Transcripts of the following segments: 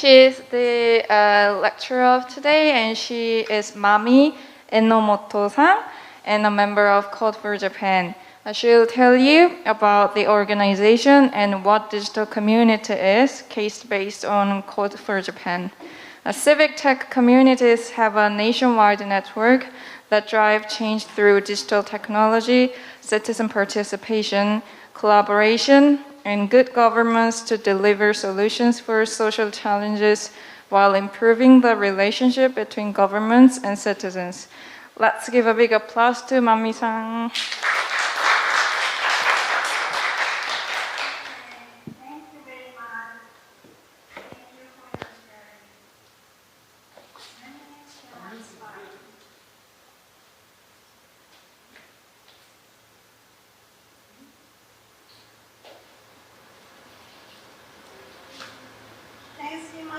She's the lecturer of today, and she is Mami, Enomoto-san, and a member of Codepojepan. She'll tell you about the organization and what digital community is, case based on Codepojepan. Civic tech communities have a nationwide network that drive change through digital technology, citizen participation, collaboration, and good governance to deliver solutions for social challenges while improving the relationship between governments and citizens. Let's give a big applause to Mami-san.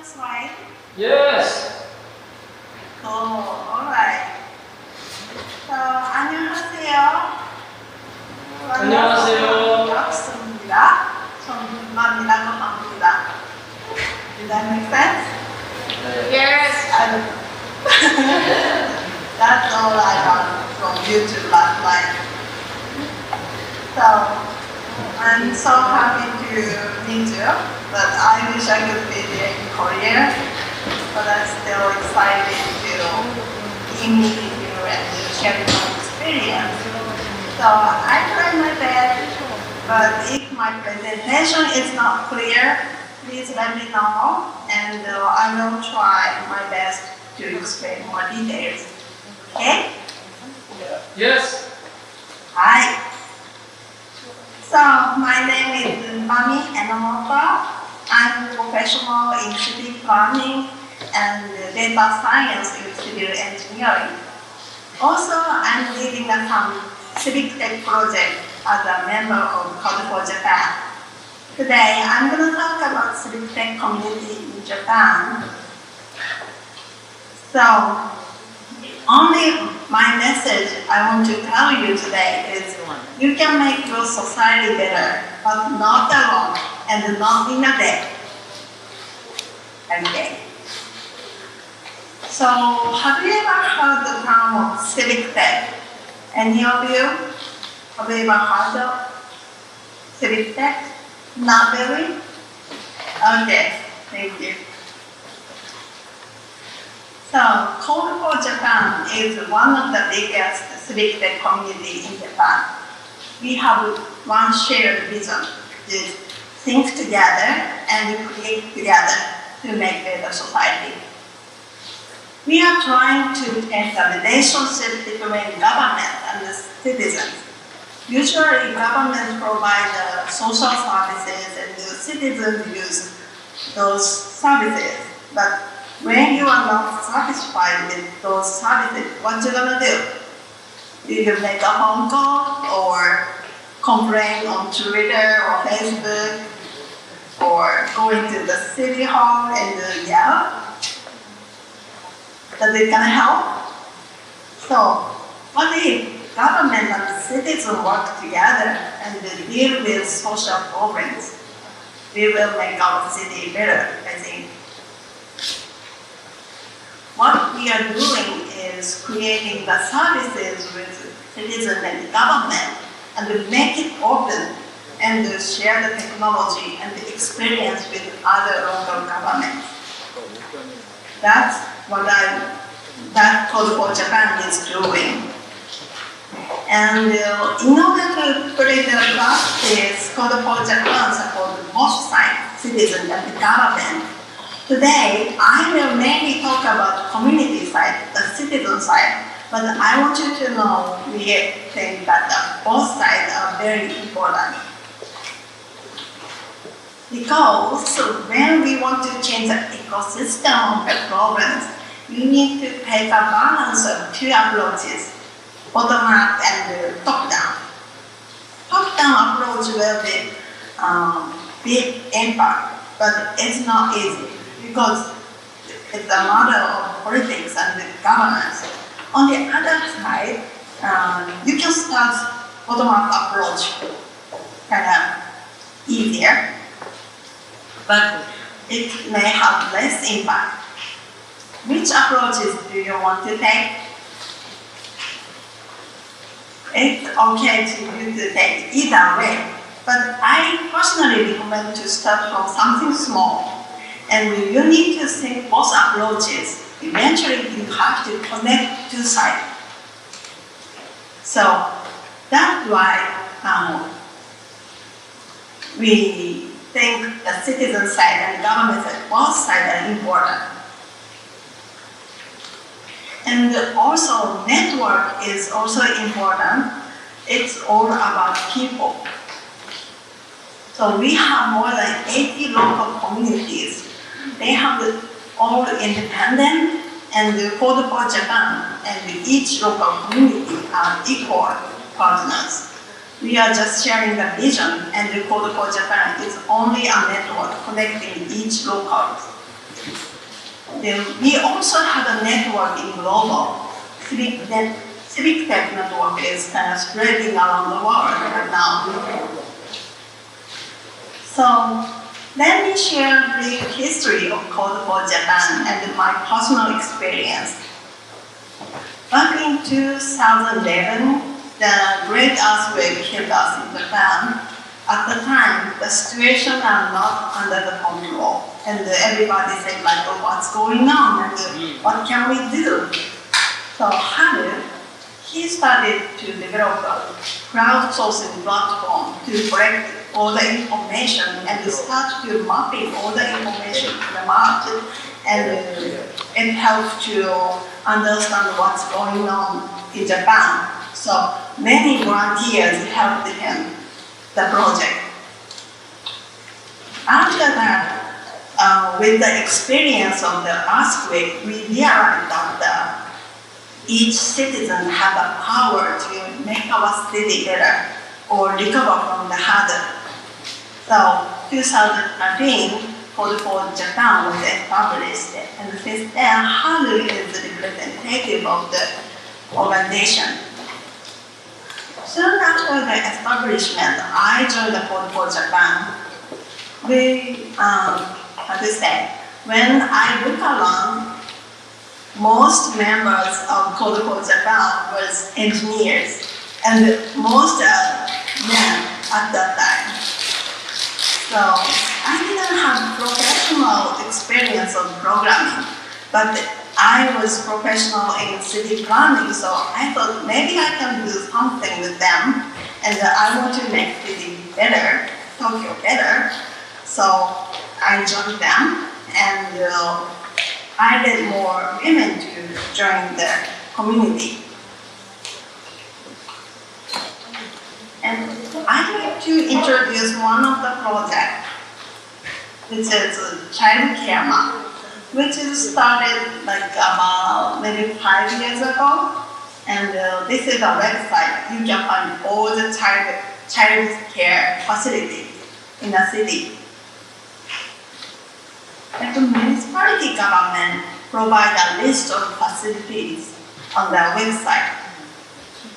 Slide? Yes. Cool. All right. So, 안녕하세요. 안녕하세요. 반갑습니다. 저는 맘이라고 합니다. Does that make sense? Yes. That's all I got from YouTube last night. So, I'm so happy to meet you, but I wish I could be there in Korea. But I'm still excited to be meeting you and sharing my experience. So I tried my best, but if my presentation is not clear, please let me know, and I will try my best to explain more details. Okay? Yes. Hi. So, my name is Mami Enomoto. I'm a professional in city planning and data science in civil engineering. Also, I'm leading some civic tech project as a member of Codepojepan. Today, I'm going to talk about civic tech community in Japan. So, only my message I want to tell you today is you can make your society better, but not alone and not in a day. Okay. So, have you ever heard the term of civic tech? Any of you? Have you ever heard of civic tech? Not really? Okay, thank you. So, Codepojepan is one of the biggest civic tech community in Japan. We have one shared vision, is think together and create together to make better society. We are trying to change the relationship between government and the citizens. Usually, government provides social services and the citizens use those services. But when you are not satisfied with those services, what you gonna do? You make a phone call or complain on Twitter or Facebook or go into the city hall and yell? Does it gonna help? So, what if government and citizens work together and deal with social problems? We will make our city better, I think. What we are doing is creating the services with citizens and government and make it open and share the technology and the experience with other local governments. That's what that Codepojepan is doing. And in order to put it in practice, Codepojepan supports both sides, citizens and the government. Today, I will mainly talk about community side, the citizen side, but I want you to know we think that both sides are very important. Because when we want to change the ecosystem of the problems, you need to take a balance of two approaches, bottom-up and top-down. Top-down approach will be big impact, but it's not easy because it's a matter of politics and governance. On the other side, you can start bottom-up approach, kind of easier. But it may have less impact. Which approaches do you want to take? It's okay to take either way, but I personally recommend to start from something small, and you need to think both approaches. Eventually, you have to connect two sides. So that's why we think the citizen side and government side, both sides are important. And also, network is also important. It's all about people. So we have more than 80 local communities. They have all independent and Codepo재팬, and each local community are equal partners. We are just sharing the vision, and the Codepo재팬 is only a network connecting each local. Then we also have a network in global. Civic tech network is kind of spreading around the world right now. So let me share a brief history of Codepo재팬 and my personal experience. Back in 2011, the great earthquake hit us in Japan. At the time, the situation are not under the control, and everybody said like, oh, what's going on, and what can we do? So Haru, he started to develop a crowdsourcing platform to collect all the information and to start to mapping all the information to the market, and it helped to understand what's going on in Japan. So many volunteers helped him, the project. After that, with the experience of the earthquake, we realized that each citizen had the power to make our city better or recover from the hazard. So 2013, Codepo재팬 was established, and since then, Haru is the representative of the organization. Soon after the establishment, I joined the Codepo재팬. When I look around, most members of Codepo재팬 was engineers, and most men at that time. So I didn't have professional experience of programming, but I was professional in city planning, so I thought maybe I can do something with them, and I want to make city better, Tokyo better. So I joined them, and I led more women to join the community. And I'd like to introduce one of the projects, which is Child Care Map, which is started like about maybe 5 years ago. And this is a website. You can find all the child care facilities in the city. And the municipality government provide a list of facilities on their website.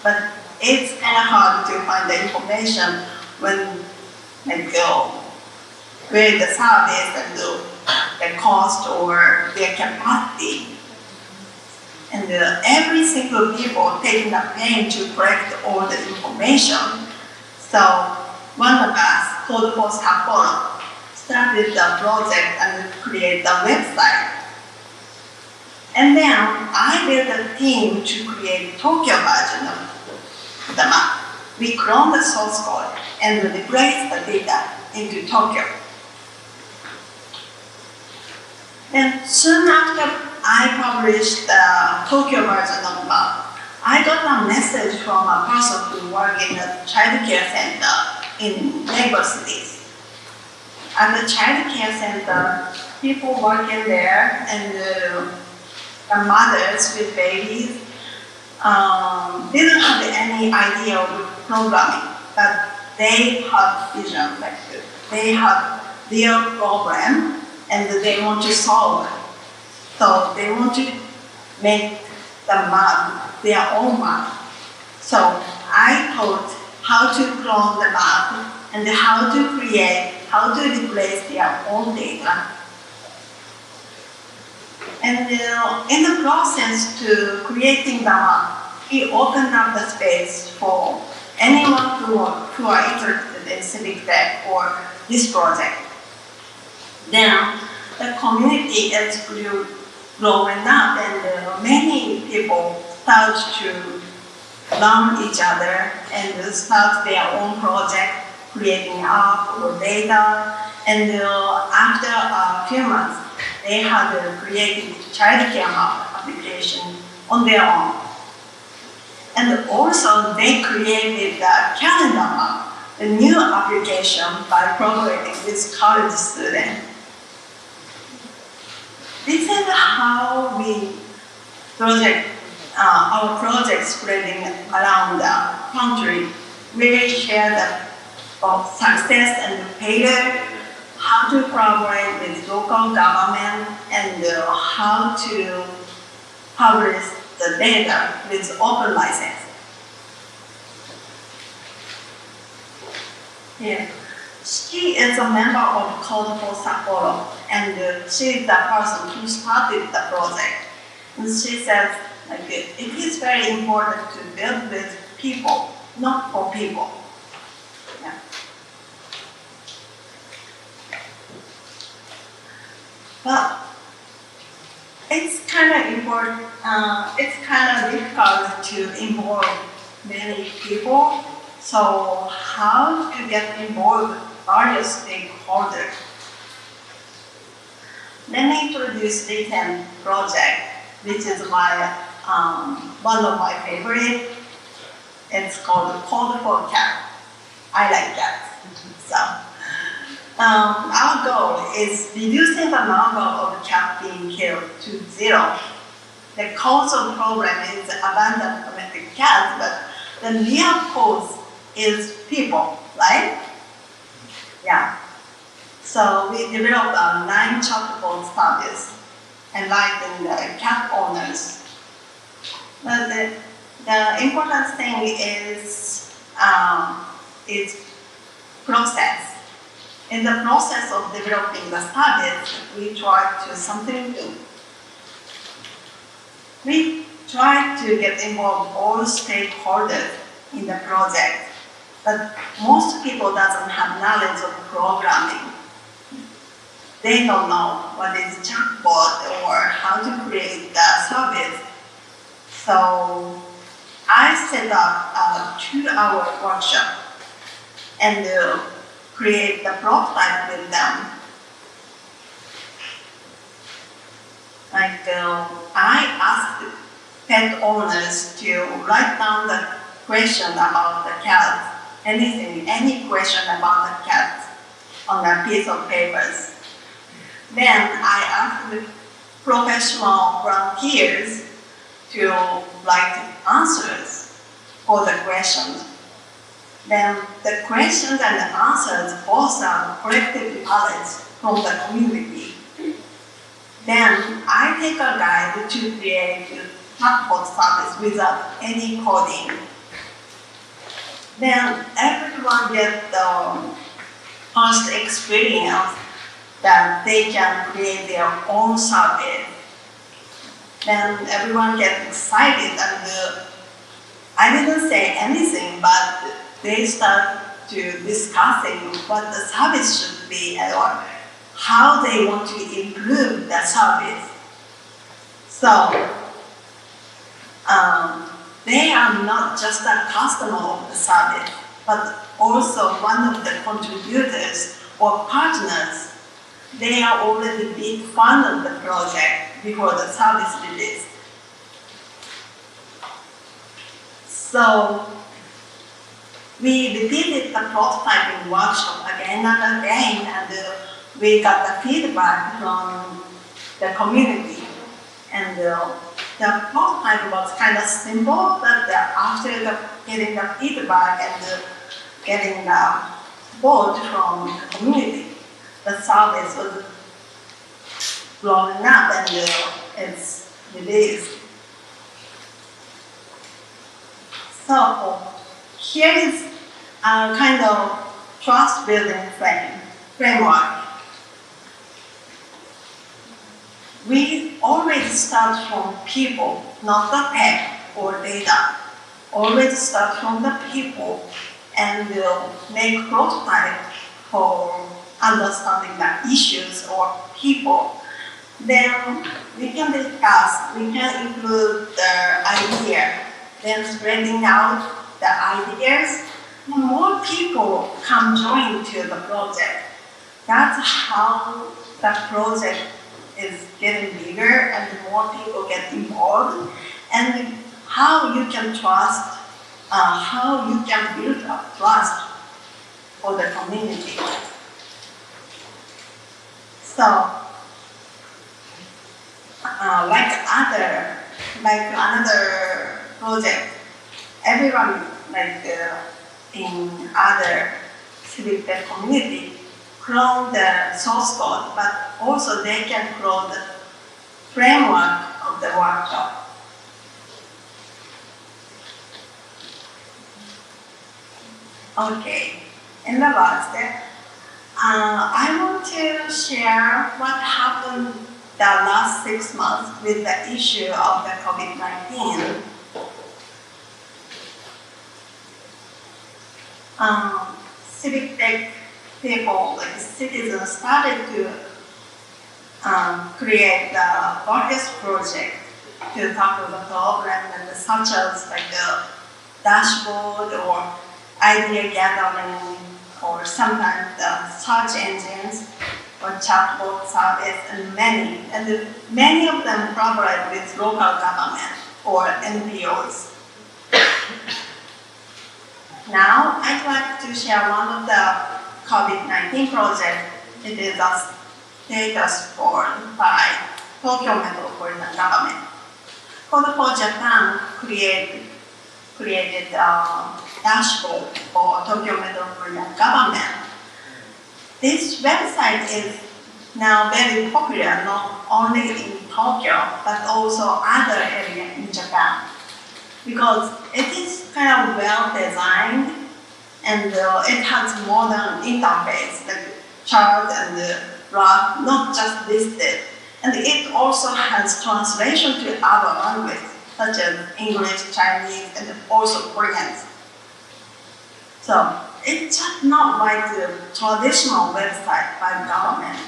But it's kind of hard to find the information when they go where the service and the cost or their capacity. And every single people taking the pain to collect all the information. So one of us, Codepo재팬, started the project and create the website. And then I built a team to create Tokyo version of the map. We clone the source code and replace the data into Tokyo. Then soon after I published the Tokyo version of the map, I got a message from a person who works in a child care center in neighbor cities. At the child care center, people working there and the mothers with babies didn't have any idea of programming, but they have vision, like they have their problem and they want to solve it. So they want to make the map their own map. So I taught how to clone the map and how to create, how to replace their own data And in the process to creating the map, we opened up the space for anyone who are interested in civic tech or this project. Then the community is growing up, and many people start to learn each other and start their own project, creating app or data. And after a few months, they have created childcare map application on their own. And also they created the calendar map, a new application by collaborating with college students. This is how we our project spreading around the country. We share the success and the failure, how to collaborate with local government, and how to publish the data with open license. Here, she is a member of Codepo재팬, and she is the person who started the project. And she says, like, it is very important to build with people, not for people. Yeah. But it's kind of important. It's kind of difficult to involve many people. So how to get involved various stakeholders? Let me introduce recent project, which is one of my favorite. It's called Codepo재팬. I like that. So our goal is reducing the number of cats being killed to 0. The cause of the problem is abandoned domestic cats, but the real cause is people, right? Yeah. So we developed a 9 chatbot service enlightening the cat owners. But the important thing is process. In the process of developing the service, we try to something new. We try to get involved all stakeholders in the project, but most people doesn't have knowledge of programming. They don't know what is chatbot or how to create the service. So I set up a 2-hour workshop and create the prototype with them. Like I asked pet owners to write down the question about the cat, any question about the cat on a piece of papers. Then I asked the professional volunteers to write answers for the questions. Then the questions and the answers both are collectively knowledge from the community. Then I take a guide to create a chatbot service without any coding. Then everyone gets the first experience that they can create their own service. Then everyone gets excited, and I didn't say anything, but they start to discussing what the service should be or how they want to improve the service. So they are not just a customer of the service, but also one of the contributors or partners. They are already big fan of the project before the service release. So we repeated the prototyping workshop again and again, and we got the feedback from the community. And the prototype was kind of simple, but after getting the feedback and getting the support from the community, the service was blowing up and it's released. So here is a kind of trust building framework. we always start from people, not the tech or data. Always start from the people and make prototype for understanding the issues or people. Then we can discuss, we can include the idea, then spreading out the ideas. More people come join to the project. That's how the project is getting bigger and more people get involved, and how you can trust, how you can build up trust for the community. So, like another project, everyone in other civic tech community clone the source code, but also they can clone the framework of the workshop. Okay, in the last step, I want to share what happened the last 6 months with the issue of the COVID-19. Civic tech people, like citizens, started to create the various projects to tackle the problem, and such as like the dashboard or idea gathering, or sometimes the search engines or chatbot service, and many of them collaborate with local government or NPOs. Now, I'd like to share one of the COVID-19 projects. It is a status board by Tokyo Metropolitan Government. Codepo재팬 created a dashboard for Tokyo Metropolitan Government. This website is now very popular, not only in Tokyo, but also other areas in Japan, because it is kind of well designed, and it has modern interface, like chart and graph, not just listed. And it also has translation to other languages, such as English, Chinese, and also Korean. So it's just not like the traditional website by government.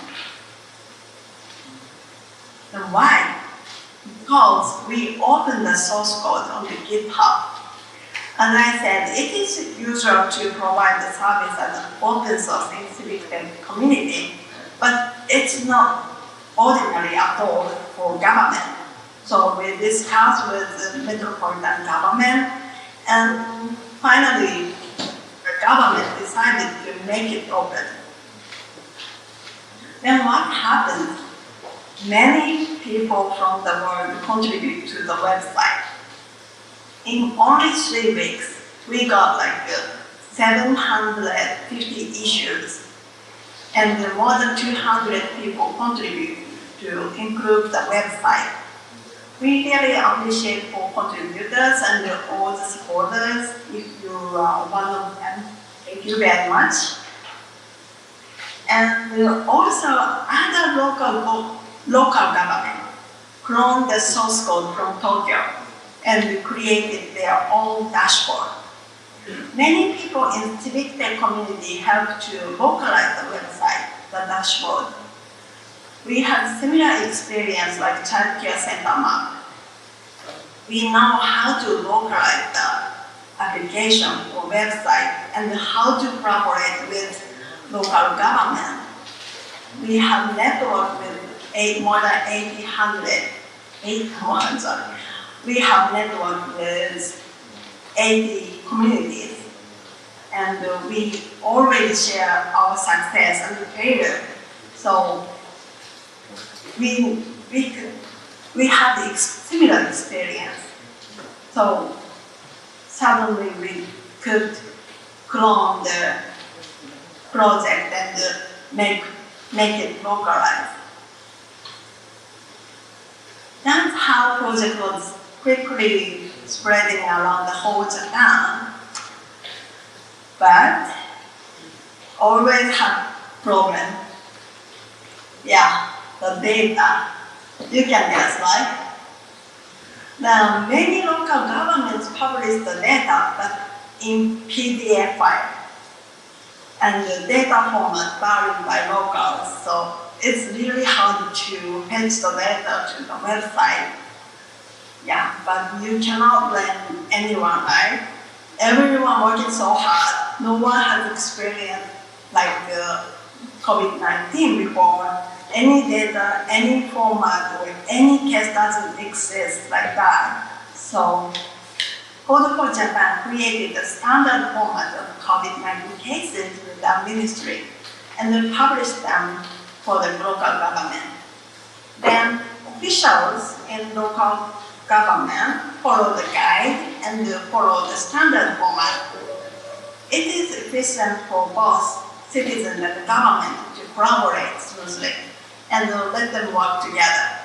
And why? Because we open the source code on the GitHub. As I said, it is usual to provide the service as an open source in civic tech community, but it's not ordinary at all for government. So we discussed with the metropolitan government, and finally the government decided to make it open. Then what happened? Many people from the world contribute to the website. In only 3 weeks, we got like 750 issues, and more than 200 people contribute to improve the website. We really appreciate all contributors and all the supporters. If you are one of them, thank you very much. And also other local government cloned the source code from Tokyo and created their own dashboard. Many people in civic tech community helped to localize the website, the dashboard. We had similar experience like child care center map. We know how to localize the application or website and how to collaborate with local government. We have networked with more than 800. We have networked with 80 communities, and we already share our success and failure. So we had similar experience. So suddenly we could clone the project and make it localized. That's how project was quickly spreading around the whole Japan. But always had problem. Yeah, the data. You can guess, right? Now, many local governments publish the data but in PDF file. And the data format varied by locals, so it's really hard to fetch the data to the website. Yeah, but you cannot blame anyone, right? Everyone working so hard. No one has experienced like the COVID-19 before. Any data, any format, or any case doesn't exist like that. So, Codepo재팬 created a standard format of COVID-19 cases with the ministry and then published them for the local government. Then officials in local government follow the guide and follow the standard format. It is efficient for both citizens and the government to collaborate smoothly and let them work together.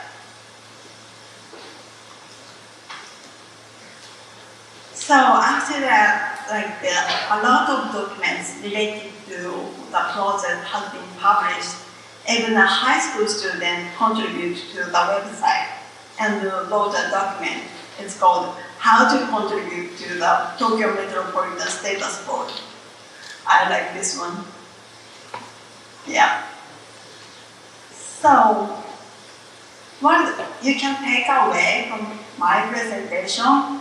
So after that, a lot of documents related to the project has been published. Even a high school student contribute to the website and wrote a document. It's called How to Contribute to the Tokyo Metropolitan Status Board. I like this one. Yeah. So, what you can take away from my presentation,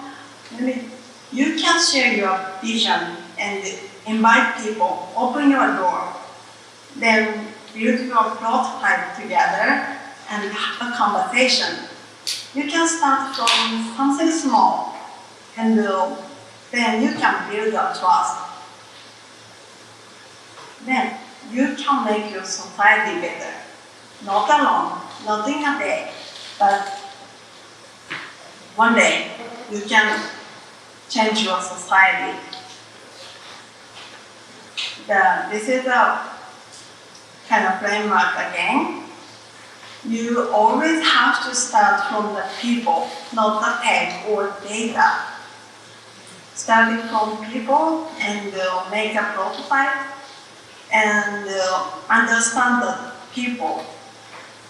you can share your vision and invite people, open your door, then build your prototype together and have a conversation. You can start from something small and then you can build a trust. Then you can make your society better. Not alone, not in a day, but one day you can change your society. This is a kind of framework again. You always have to start from the people, not the tech or data. Starting from people and make a prototype and understand the people.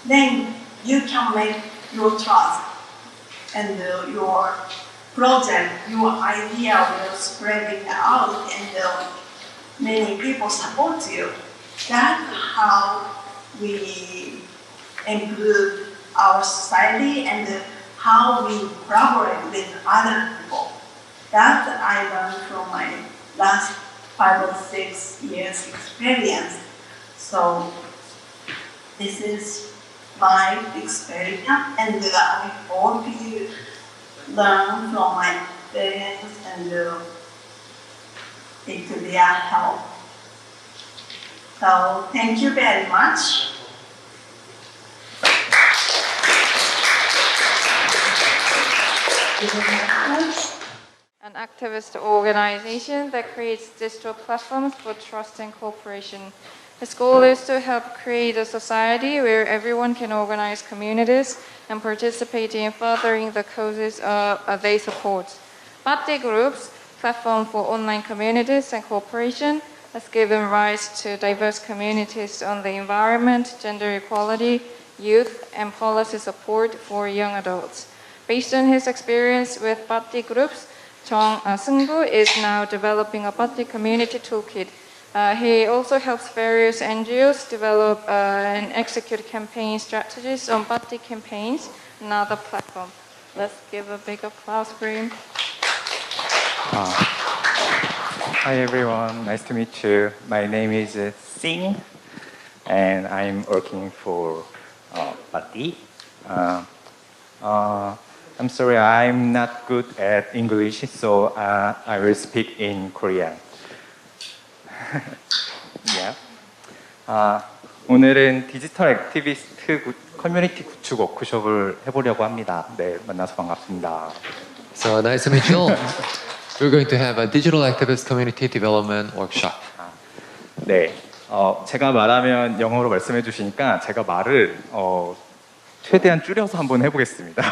Then you can make your trust and your project, your idea will spread it out and many people support you. That's how we improve our society and how we collaborate with other people. That I learned from my last 5 or 6 years experience. So this is my experience and I hope you learn from my experience and it could be a help. So thank you very much. An activist organization that creates digital platforms for trust and cooperation. Its goal is to help create a society where everyone can organize communities and participate in furthering the causes they support. Parti groups, platform for online communities and cooperation, has given rise to diverse communities on the environment, gender equality, youth, and policy support for young adults. Based on his experience with Parti groups, Seungku is now developing a Parti community toolkit. He also helps various NGOs develop and execute campaign strategies on Parti campaigns and other platforms. Let's give a big applause for him. Hi everyone, nice to meet you. My name is Sing, and I'm working for Parti. I'm sorry, I'm not good at English, so I will speak in Korean. yeah. 오늘은 디지털 액티비스트 커뮤니티 구축 워크숍을 해보려고 합니다. 네, 만나서 반갑습니다. So nice to meet you all. We're going to have a digital activist community development workshop. 네, 제가 말하면 영어로 말씀해 주시니까 제가 말을 최대한 줄여서 한번 해보겠습니다.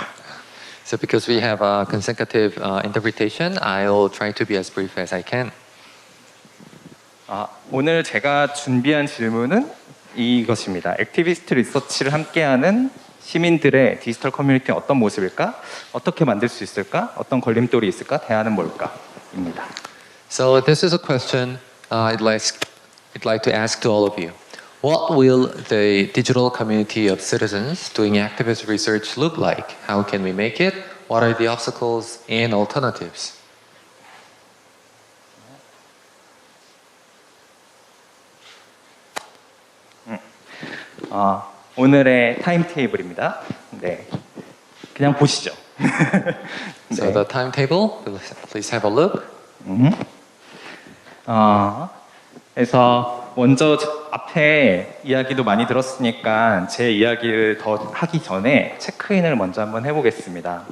So because we have a consecutive interpretation, I'll try to be as brief as I can. 오늘 제가 준비한 질문은 이것입니다. 액티비스트 리서치를 함께하는 시민들의 디지털 커뮤니티는 어떤 모습일까? 어떻게 만들 수 있을까? 어떤 걸림돌이 있을까? 대안은 뭘까? 입니다. So this is a question I'd like to ask to all of you. What will the digital community of citizens doing activist research look like? How can we make it? What are the obstacles and alternatives? 오늘의 타임테이블입니다. 네, 그냥 보시죠. So the timetable, please have a look. 그래서 먼저 앞에 이야기도 많이 들었으니까 제 이야기를 더 하기 전에 체크인을 먼저 한번 해보겠습니다.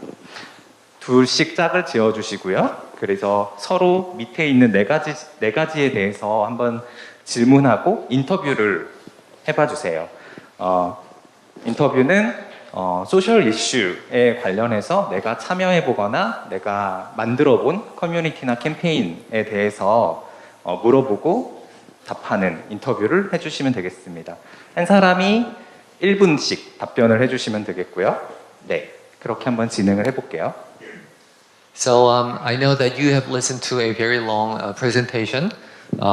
둘씩 짝을 지어주시고요. 그래서 서로 밑에 있는 네 가지에 대해서 한번 질문하고 인터뷰를 해봐 주세요. 인터뷰는 소셜 이슈에 관련해서 내가 참여해보거나 내가 만들어본 커뮤니티나 캠페인에 대해서 물어보고 답하는 인터뷰를 해주시면 되겠습니다. 한 사람이 1분씩 답변을 해주시면 되겠고요. 네, 그렇게 한번 진행을 해볼게요. So I know that you have listened to a very long presentation.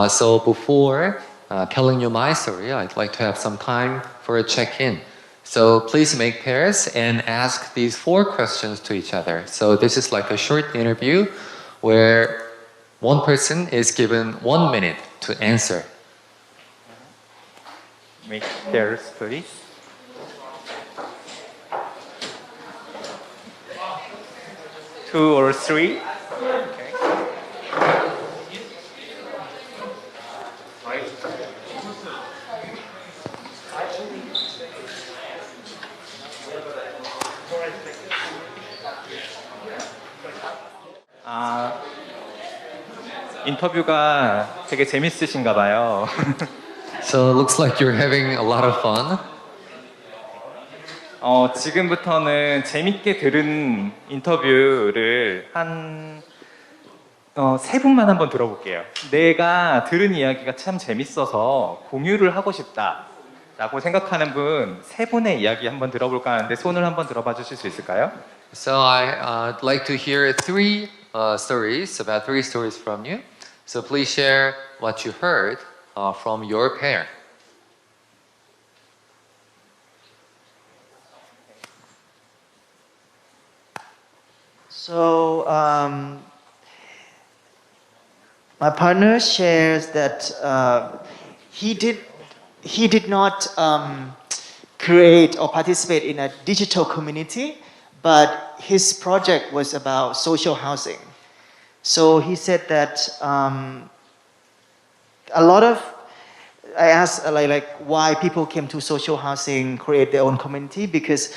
So before telling you my story, I'd like to have some time for a check-in. So please make pairs and ask these 4 questions to each other. So this is like a short interview where one person is given 1 minute to answer. Make pairs, please. Two or three. Okay. 인터뷰가 되게 재밌으신가 봐요. So it looks like you're having a lot of fun. 지금부터는 재밌게 들은 인터뷰를 한 3분만 한번 들어볼게요. 내가 들은 이야기가 참 재밌어서 공유를 하고 싶다 라고 생각하는 분 3분의 이야기 한번 들어볼까 하는데 손을 한번 들어봐 주실 수 있을까요? So I'd like to hear 3 stories, about 3 stories from you. So please share what you heard from your pair. So my partner shares that he did not create or participate in a digital community, but his project was about social housing. So he said that a lot of, I asked like why people came to social housing, create their own community, because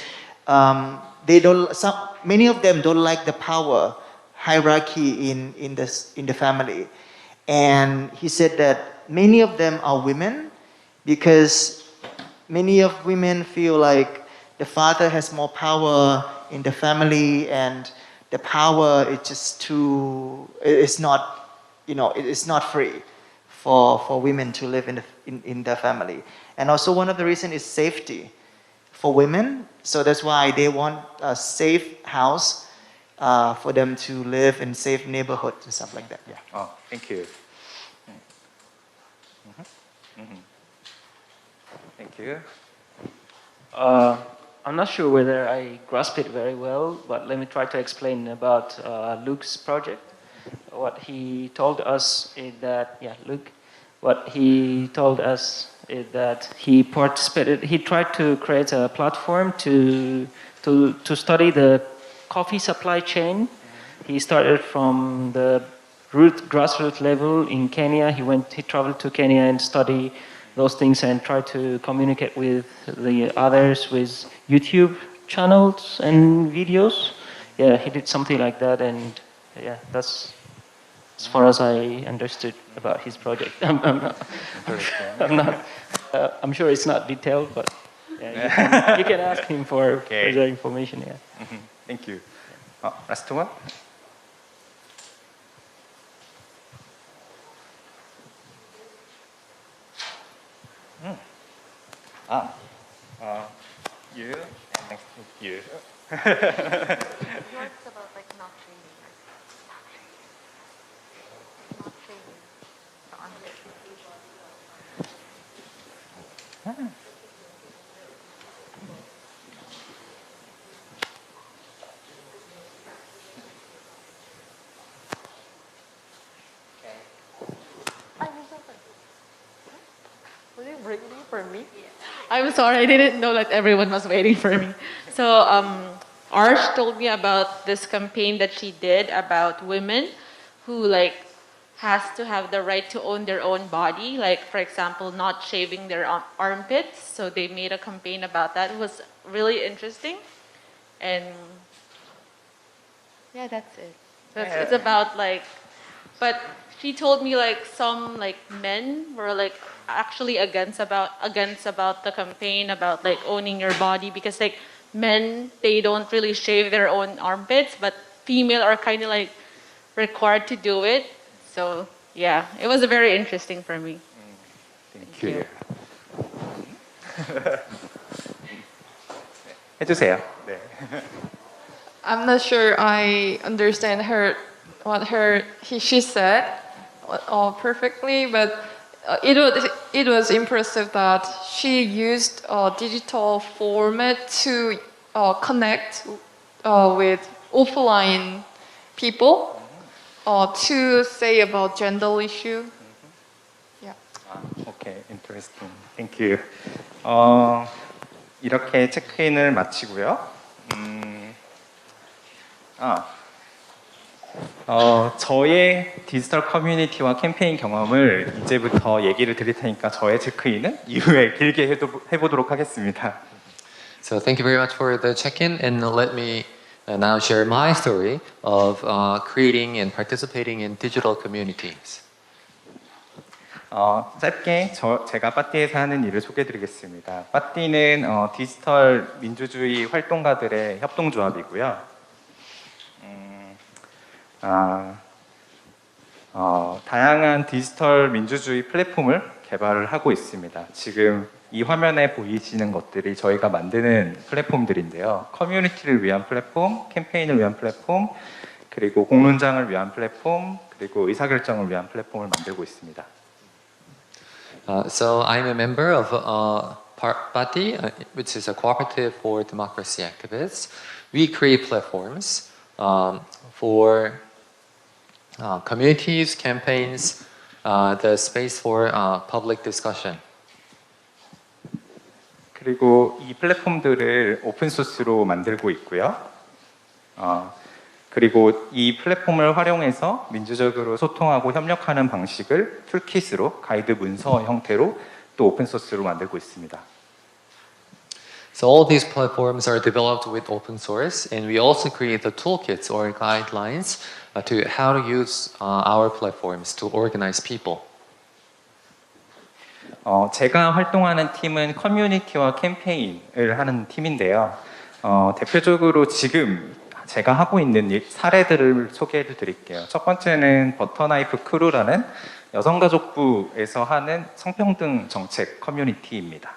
many of them don't like the power hierarchy in the family. And he said that many of them are women, because many of women feel like the father has more power in the family, and the power is just it's not, it's not free for women to live in their family. And also one of the reasons is safety for women. So that's why they want a safe house for them to live in safe neighborhoods and stuff like that. Yeah. Oh, thank you. Thank you. I'm not sure whether I grasped it very well, but let me try to explain about Luke's project. What he told us is that, what he told us is that he participated, he tried to create a platform to study the coffee supply chain. He started from the grassroots level in Kenya. He traveled to Kenya and studied those things and tried to communicate with the others with YouTube channels and videos. Yeah, he did something like that, and yeah, that's as far as I understood about his project. I'm sure it's not detailed, but yeah, you can ask him for further information. Yeah. Thank you. Last one. You Thank you. Was it waiting for me? I'm sorry, I didn't know that everyone was waiting for me. So, Arsh told me about this campaign that she did about women who has to have the right to own their own body. Like, for example, not shaving their armpits. So they made a campaign about that. It was really interesting. And yeah, that's it. It's about but she told me some men were actually against about the campaign about owning your body, because men, they don't really shave their own armpits, but female are kind of required to do it. So yeah, it was very interesting for me. Thank you. 해주세요. 네. I'm not sure I understand she said perfectly, but it was impressive that she used a digital format to connect with offline people to say about gender issue. Yeah. Okay, interesting. Thank you. 이렇게 체크인을 마치고요. 저의 디지털 커뮤니티와 캠페인 경험을 이제부터 얘기를 드릴 테니까 저의 체크인은 이후에 길게 해보도록 하겠습니다. So thank you very much for the check-in, and let me now share my story of creating and participating in digital communities. 짧게 제가 파티에서 하는 일을 소개해드리겠습니다. 파티는 디지털 민주주의 활동가들의 협동조합이고요. 다양한 디지털 민주주의 플랫폼을 개발을 하고 있습니다. 지금 이 화면에 보이시는 것들이 저희가 만드는 플랫폼들인데요. 커뮤니티를 위한 플랫폼, 캠페인을 위한 플랫폼, 그리고 공론장을 위한 플랫폼, 그리고 의사결정을 위한 플랫폼을 만들고 있습니다. So I'm a member of Parti, which is a cooperative for democracy activists. We create platforms for communities, campaigns, the space for public discussion. 그리고 이 플랫폼들을 오픈소스로 만들고 있고요. 그리고 이 플랫폼을 활용해서 민주적으로 소통하고 협력하는 방식을 툴킷으로 가이드 문서 형태로 또 오픈소스로 만들고 있습니다. So all these platforms are developed with open source, and we also create the toolkits or guidelines to how to use our platforms to organize people. 제가 활동하는 팀은 커뮤니티와 캠페인을 하는 팀인데요. 대표적으로 지금 제가 하고 있는 사례들을 소개해 드릴게요. 첫 번째는 버터나이프 크루라는 여성가족부에서 하는 성평등 정책 커뮤니티입니다.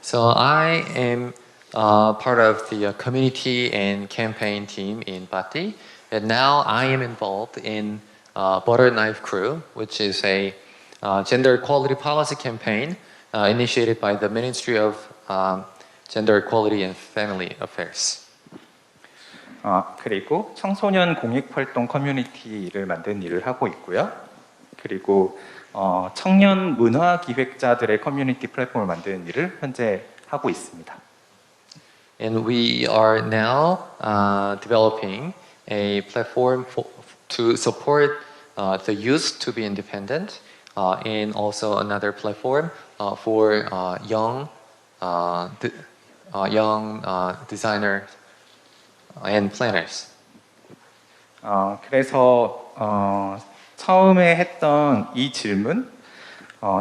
So I am part of the community and campaign team in Parti, and now I am involved in Butter Knife Crew, which is a gender equality policy campaign initiated by the Ministry of Gender Equality and Family Affairs. 그리고 청소년 공익활동 커뮤니티를 만든 일을 하고 있고요. 그리고 청년 문화 기획자들의 커뮤니티 플랫폼을 만드는 일을 현재 하고 있습니다. And we are now developing a platform to support the youth to be independent, and also another platform for young designers and planners. 그래서 처음에 했던 이 질문,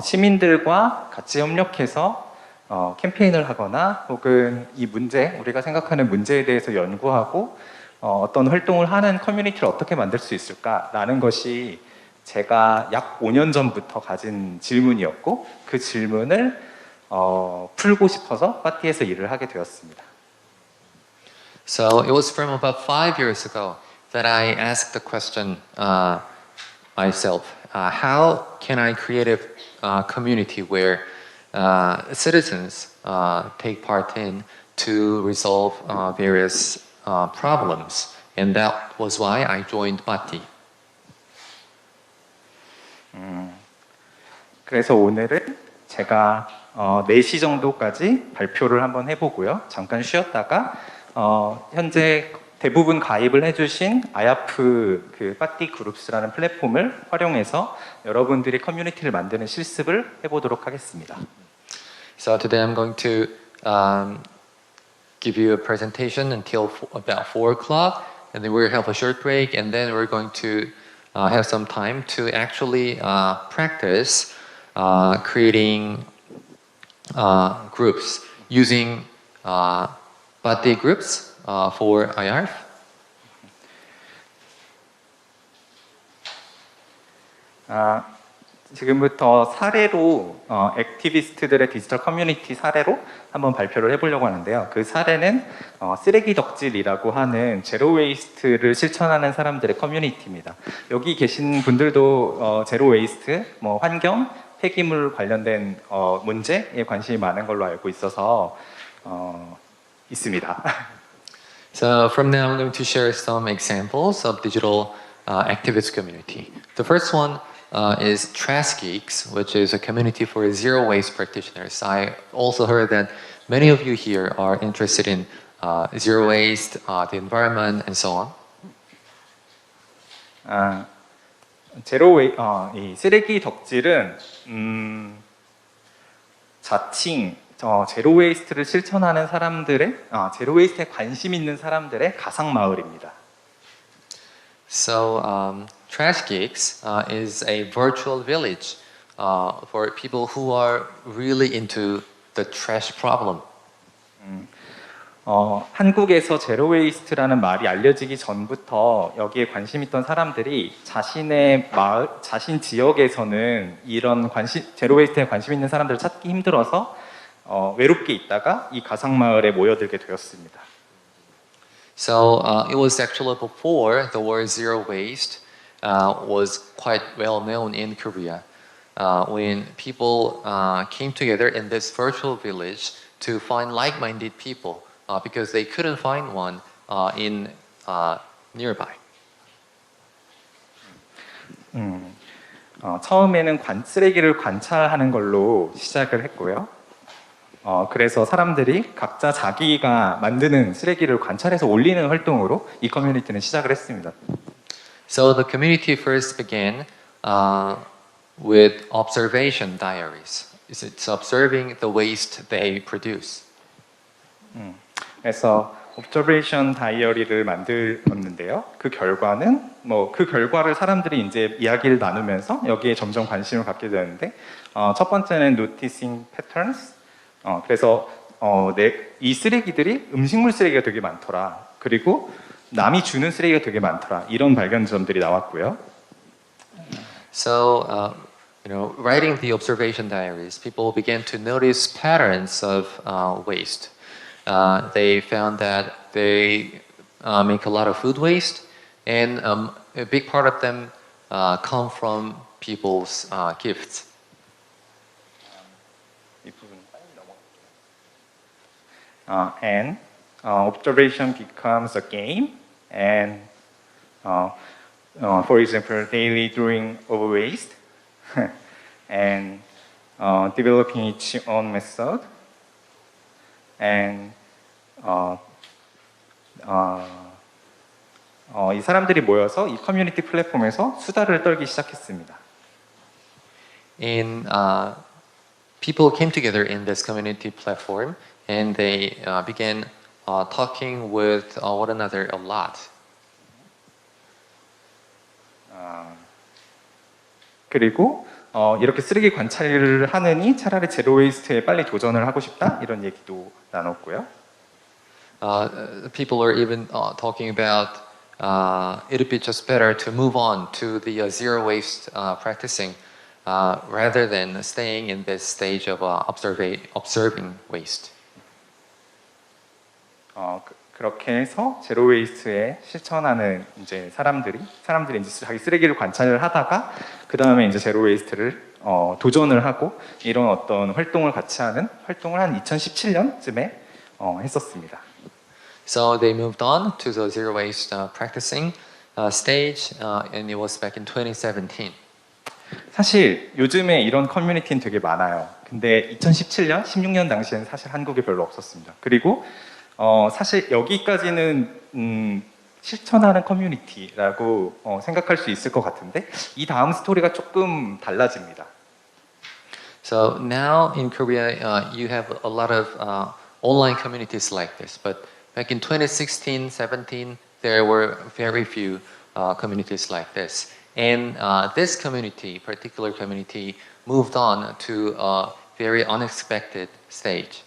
시민들과 같이 협력해서 캠페인을 하거나 혹은 이 문제, 우리가 생각하는 문제에 대해서 연구하고 어떤 활동을 하는 커뮤니티를 어떻게 만들 수 있을까라는 것이 제가 약 5년 전부터 가진 질문이었고, 그 질문을 풀고 싶어서 파티에서 일을 하게 되었습니다. So it was from about 5 years ago that I asked the question myself, how can I create a community where citizens take part in to resolve various problems? And that was why I joined Parti. 그래서 오늘은 제가 4시 정도까지 발표를 한번 해보고요. 잠깐 쉬었다가 현재 대부분 가입을 해주신 아야프 그 파티 그룹스라는 플랫폼을 활용해서 여러분들이 커뮤니티를 만드는 실습을 해보도록 하겠습니다. So today I'm going to give you a presentation until about 4 o'clock, and then we'll have a short break, and then we're going to have some time to actually practice creating groups using Parti groups for AYARF. 지금부터 사례로 액티비스트들의 디지털 커뮤니티 사례로 한번 발표를 해보려고 하는데요. 그 사례는 쓰레기 덕질이라고 하는 제로 웨이스트를 실천하는 사람들의 커뮤니티입니다. 여기 계신 분들도 제로 웨이스트, 뭐 환경, 폐기물 관련된 문제에 관심이 많은 걸로 알고 있어서 있습니다. So from now I'm going to share some examples of digital activist community. The first one is Trash Geeks, which is a community for zero waste practitioners. I also heard that many of you here are interested in zero waste, the environment, and so on. 이 쓰레기 덕질은 자칭 제로 웨이스트를 실천하는 사람들의 제로 웨이스트에 관심 있는 사람들의 가상 마을입니다. So Trash Geeks is a virtual village for people who are really into the trash problem. 한국에서 제로 웨이스트라는 말이 알려지기 전부터 여기에 관심 있던 사람들이 자신의 마을, 자신 지역에서는 이런 제로 웨이스트에 관심 있는 사람들을 찾기 힘들어서 외롭게 있다가 이 가상 마을에 모여들게 되었습니다. So it was actually before the word zero waste was quite well known in Korea. When people came together in this virtual village to find like-minded people because they couldn't find one in nearby. 처음에는 쓰레기를 관찰하는 걸로 시작을 했고요. 그래서 사람들이 각자 자기가 만드는 쓰레기를 관찰해서 올리는 활동으로 이 커뮤니티는 시작을 했습니다. So the community first began with observation diaries. It's observing the waste they produce. 그래서 observation 다이어리를 만들었는데요. 그 결과는 그 결과를 사람들이 이제 이야기를 나누면서 여기에 점점 관심을 갖게 되는데 첫 번째는 noticing patterns. 그래서 이 쓰레기들이 음식물 쓰레기가 되게 많더라. 그리고 남이 주는 쓰레기가 되게 많더라. 이런 발견점들이 나왔고요. So, writing the observation diaries, people began to notice patterns of waste. They found that they make a lot of food waste, and a big part of them come from people's gifts. And observation becomes a game, and for example, daily drawing of waste, and developing its own method, and 이 사람들이 모여서 이 커뮤니티 플랫폼에서 수다를 떨기 시작했습니다. And people came together in this community platform, and they began talking with one another a lot. 그리고 이렇게 쓰레기 관찰을 하느니 차라리 제로 웨이스트에 빨리 도전을 하고 싶다 이런 얘기도 나눴고요. People are even talking about it would be just better to move on to the zero waste practicing rather than staying in this stage of observing waste. 그렇게 해서 제로 웨이스트에 실천하는 이제 사람들이 이제 자기 쓰레기를 관찰을 하다가 그 다음에 이제 제로 웨이스트를 도전을 하고 이런 어떤 활동을 같이 하는 활동을 한 2017년쯤에 했었습니다. So they moved on to the zero waste practicing stage, and it was back in 2017. 사실 요즘에 이런 커뮤니티는 되게 많아요. 근데 2017년, 16년 당시에는 사실 한국에 별로 없었습니다. 그리고 사실 여기까지는 실천하는 커뮤니티라고 생각할 수 있을 것 같은데 이 다음 스토리가 조금 달라집니다. So now in Korea, you have a lot of online communities like this, but back in 2016, 17, there were very few communities like this. And this community, particular community, moved on to a very unexpected stage.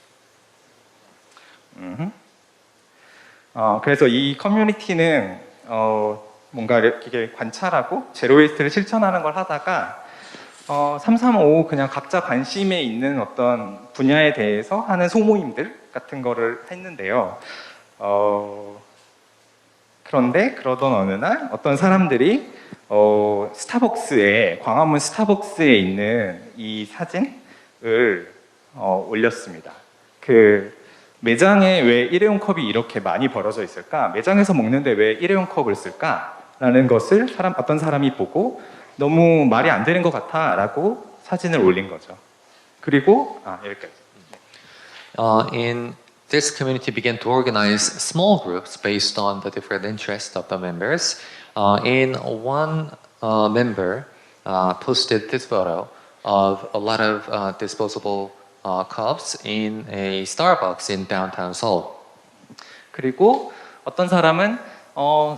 그래서 이 커뮤니티는 뭔가 이렇게 관찰하고 제로 웨이스트를 실천하는 걸 하다가 335 그냥 각자 관심에 있는 어떤 분야에 대해서 하는 소모임들 같은 거를 했는데요. 그런데 그러던 어느 날 어떤 사람들이 스타벅스에 광화문 스타벅스에 있는 이 사진을 올렸습니다. 그 매장에 왜 일회용 컵이 이렇게 많이 버려져 있을까? 매장에서 먹는데 왜 일회용 컵을 쓸까? 라는 것을 어떤 사람이 보고 너무 말이 안 되는 것 같아 라고 사진을 올린 거죠. 그리고 여기까지. In this community began to organize small groups based on the different interests of the members. And one member posted this photo of a lot of disposable cups in a Starbucks in downtown Seoul. 그리고 어떤 사람은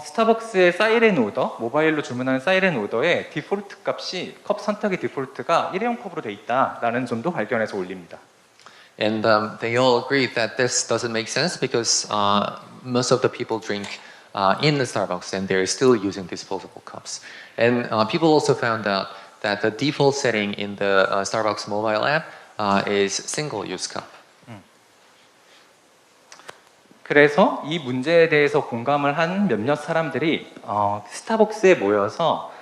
스타벅스의 사이렌 오더, 모바일로 주문하는 사이렌 오더의 디폴트 값이 컵 선택의 디폴트가 일회용 컵으로 돼 있다라는 점도 발견해서 올립니다. And they all agreed that this doesn't make sense because most of the people drink in the Starbucks and they're still using disposable cups. And people also found out that the default setting in the Starbucks mobile app is single-use cup. 그래서 이 문제에 대해서 공감을 한 몇몇 사람들이 스타벅스에 모여서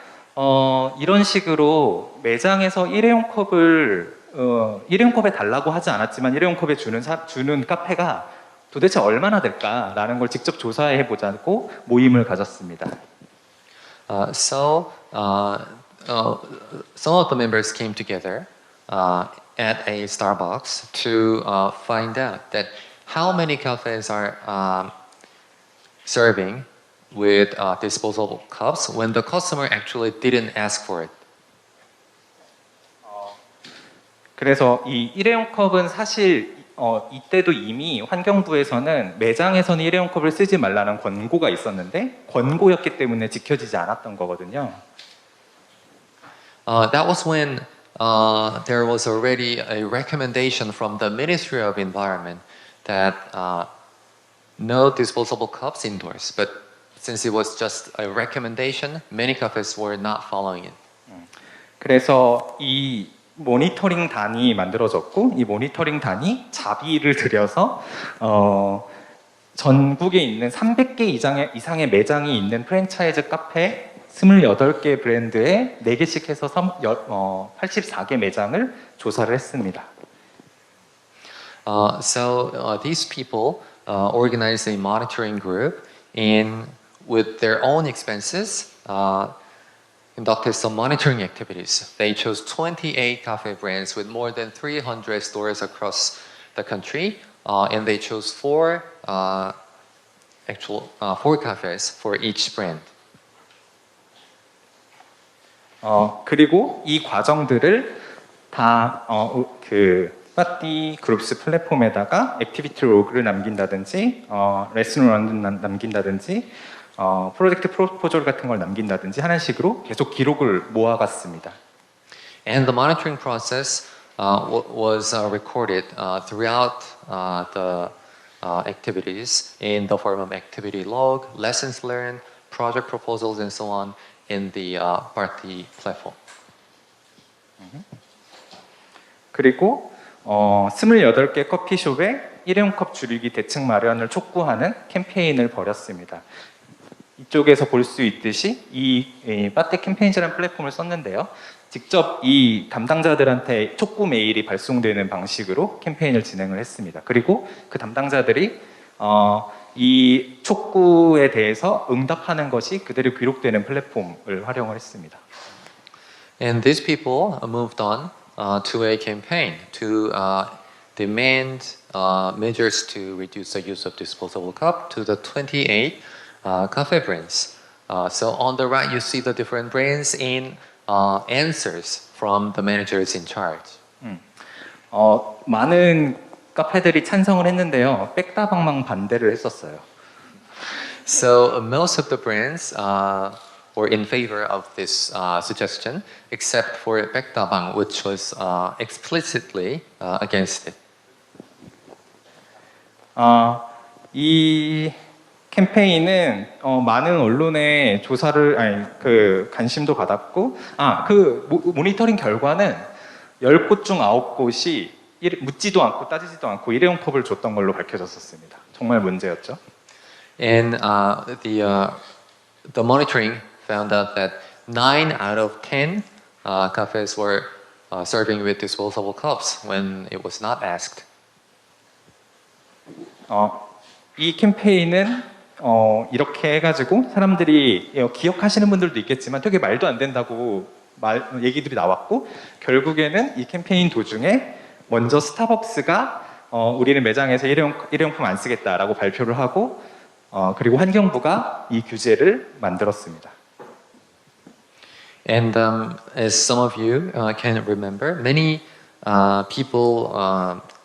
이런 식으로 매장에서 일회용 컵에 달라고 하지 않았지만 일회용 컵에 주는 카페가 도대체 얼마나 될까라는 걸 직접 조사해 보자고 모임을 가졌습니다. Some of the members came together at a Starbucks to find out that how many cafes are serving with disposable cups when the customer actually didn't ask for it. 그래서 이 일회용 컵은 사실 이때도 이미 환경부에서는 매장에서는 일회용 컵을 쓰지 말라는 권고가 있었는데 권고였기 때문에 지켜지지 않았던 거거든요. That was when there was already a recommendation from the Ministry of Environment that no disposable cups indoors. But since it was just a recommendation, many cafes were not following it. 그래서 이 모니터링 단이 만들어졌고 이 모니터링 단이 자비를 들여서 전국에 있는 300개 이상의 매장이 있는 프랜차이즈 카페 28개 브랜드에 4개씩 해서 84개 매장을 조사를 했습니다. So these people organized a monitoring group and with their own expenses conducted some monitoring activities. They chose 28 cafe brands with more than 300 stores across the country, and they chose four cafes for each brand. 그리고 이 과정들을 다 파티 그룹스 플랫폼에다가 액티비티 로그를 남긴다든지 레슨을 남긴다든지 프로젝트 프로포절 같은 걸 남긴다든지 하는 식으로 계속 기록을 모아갔습니다. And the monitoring process was recorded throughout the activities in the form of activity log, lessons learned, project proposals, and so on in the Parti platform. 그리고 28개 커피숍에 일회용 컵 줄이기 대책 마련을 촉구하는 캠페인을 벌였습니다. 이쪽에서 볼 수 있듯이 이 파티 캠페인이라는 플랫폼을 썼는데요. 직접 이 담당자들한테 촉구 메일이 발송되는 방식으로 캠페인을 진행을 했습니다. 그리고 그 담당자들이 이 촉구에 대해서 응답하는 것이 그대로 기록되는 플랫폼을 활용을 했습니다. And these people moved on to a campaign to demand measures to reduce the use of disposable cup to the 28 cafe brands. So on the right, you see the different brands in answers from the managers in charge. 많은 카페들이 찬성을 했는데요. 백다방만 반대를 했었어요. So most of the brands were in favor of this suggestion, except for 백다방, which was explicitly against it. 이 캠페인은 많은 언론의 조사를 관심도 받았고 그 모니터링 결과는 10곳 중 9곳이 묻지도 않고 따지지도 않고 일회용 컵을 줬던 걸로 밝혀졌었습니다. 정말 문제였죠. And the monitoring found out that 9 out of 10 cafes were serving with disposable cups when it was not asked. 이 캠페인은 이렇게 해가지고 사람들이 기억하시는 분들도 있겠지만 되게 말도 안 된다고 얘기들이 나왔고 결국에는 이 캠페인 도중에 먼저 스타벅스가 우리는 매장에서 일회용품 안 쓰겠다라고 발표를 하고 그리고 환경부가 이 규제를 만들었습니다. And as some of you can remember, many people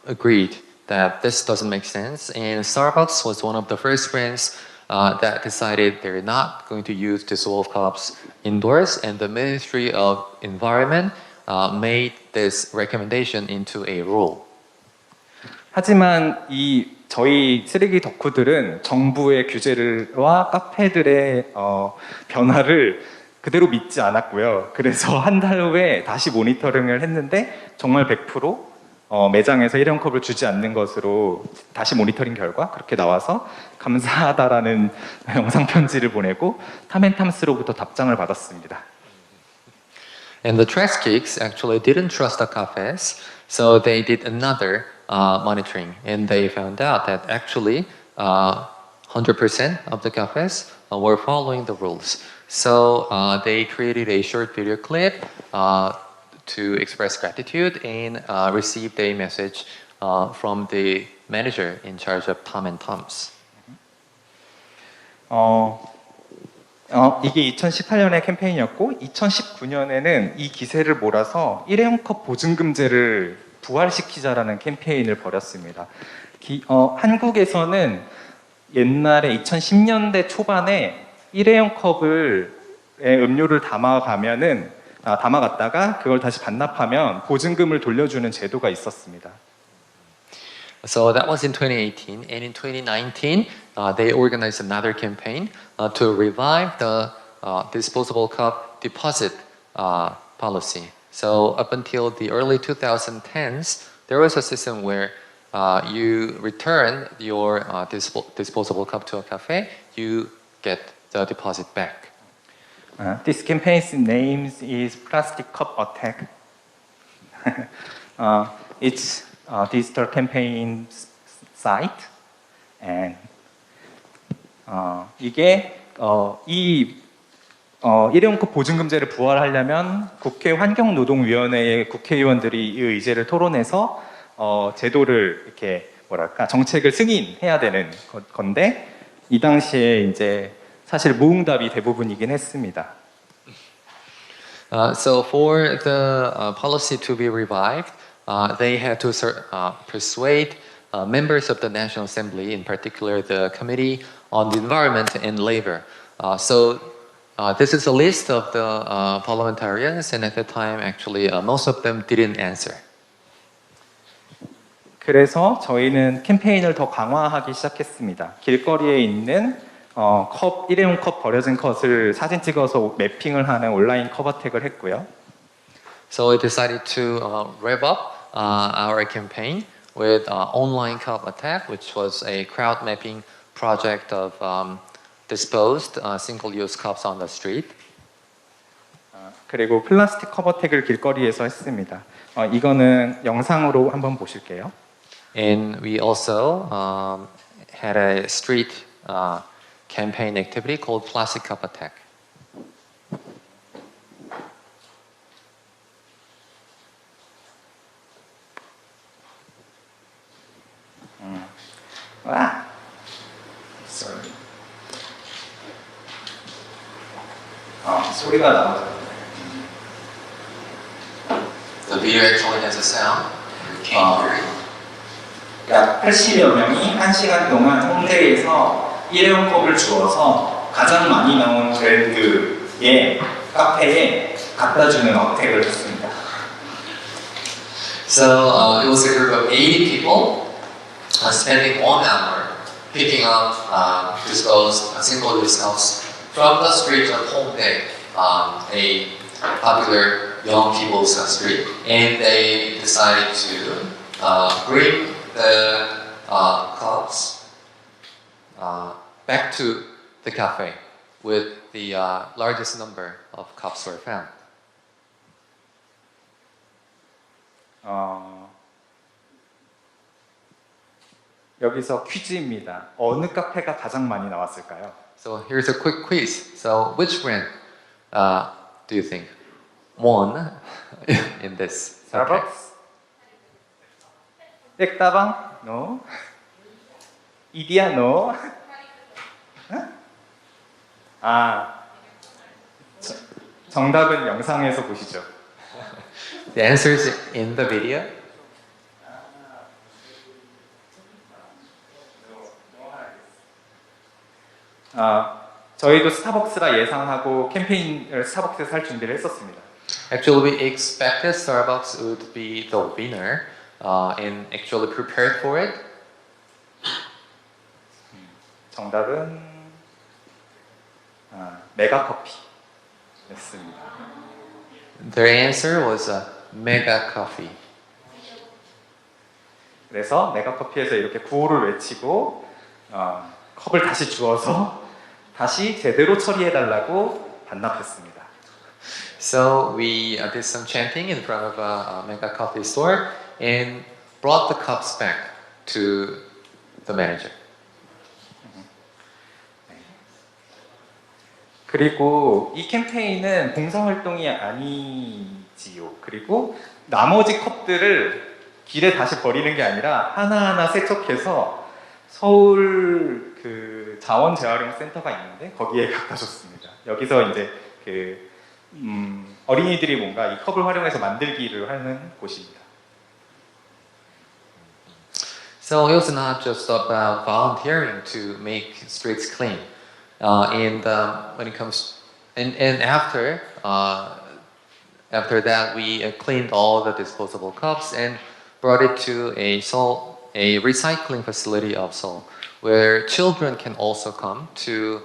agreed that this doesn't make sense, and Starbucks was one of the first brands that decided they're not going to use disposable cups indoors, and the Ministry of Environment made this recommendation into a rule. 하지만 저희 쓰레기 덕후들은 정부의 규제와 카페들의 변화를 그대로 믿지 않았고요. 그래서 한 달 후에 다시 모니터링을 했는데 정말 100% 매장에서 일회용 컵을 주지 않는 것으로 다시 모니터링 결과 그렇게 나와서 감사하다라는 영상 편지를 보내고 탐앤탐스로부터 답장을 받았습니다. And the trash geeks actually didn't trust the cafes, so they did another monitoring, and they found out that actually 100% of the cafes were following the rules. So they created a short video clip to express gratitude and received a message from the manager in charge of Tom and Tom's. 이게 2018년의 캠페인이었고 2019년에는 이 기세를 몰아서 일회용 컵 보증금제를 부활시키자라는 캠페인을 벌였습니다. 한국에서는 옛날에 2010년대 초반에 일회용 컵을 음료를 담아갔다가 그걸 다시 반납하면 보증금을 돌려주는 제도가 있었습니다. So that was in 2018, and in 2019, they organized another campaign to revive the disposable cup deposit policy. So up until the early 2010s, there was a system where you return your disposable cup to a cafe, you get the deposit back. This campaign's name is Plastic Cup Attack. It's a digital campaign site, and 이게 일회용컵 보증금제를 부활하려면 국회 환경노동위원회의 국회의원들이 이 의제를 토론해서 제도를 이렇게 정책을 승인해야 되는 건데 이 당시에 이제 사실 무응답이 대부분이긴 했습니다. So for the policy to be revived, they had to persuade members of the National Assembly, in particular the Committee on the Environment and Labor. So this is a list of the parliamentarians, and at the time, actually, most of them didn't answer. 그래서 저희는 캠페인을 더 강화하기 시작했습니다. 길거리에 있는 일회용 컵 버려진 컵을 사진 찍어서 매핑을 하는 온라인 컵어택을 했고요. So we decided to rev up our campaign with online cup attack, which was a crowd mapping project of disposed single-use cups on the street. 그리고 플라스틱 커버텍을 길거리에서 했습니다. 이거는 영상으로 한번 보실게요. And we also had a street campaign activity called Plastic Cup Attack. 와, sorry. 소리가 나와요. The video actually has a sound. You can't hear it. 약 80여 명이 1시간 동안 홍대에서 일회용 컵을 주어서 가장 많이 나온 브랜드의 카페에 갖다 주는 어택을 했습니다. So it was a group of 80 people spending 1 hour picking up disposed single-use cups from the streets of Hongdae, a popular young people's street, and they decided to bring the cups back to the cafe with the largest number of cups were found. 여기서 퀴즈입니다. 어느 카페가 가장 많이 나왔을까요? So here's a quick quiz. So which brand do you think won in this? 스타벅스? 액다방? No. 이디야? No. 정답은 영상에서 보시죠. The answer is in the video. 저희도 스타벅스라 예상하고 캠페인을 스타벅스에서 할 준비를 했었습니다. Actually, we expected Starbucks would be the winner and actually prepared for it. 정답은 메가커피였습니다. Their answer was Mega Coffee. 그래서 메가커피에서 이렇게 구호를 외치고 컵을 다시 주어서 다시 제대로 처리해달라고 반납했습니다. So we did some chanting in front of a Mega Coffee store and brought the cups back to the manager. 그리고 이 캠페인은 봉사활동이 아니지요. 그리고 나머지 컵들을 길에 다시 버리는 게 아니라 하나하나 세척해서 서울 그 자원재활용센터가 있는데 거기에 갖다 줬습니다. 여기서 이제 그 어린이들이 뭔가 이 컵을 활용해서 만들기를 하는 곳입니다. So it was not just about volunteering to make streets clean. When it comes and after that we cleaned all the disposable cups and brought it to a recycling facility of Seoul, where children can also come to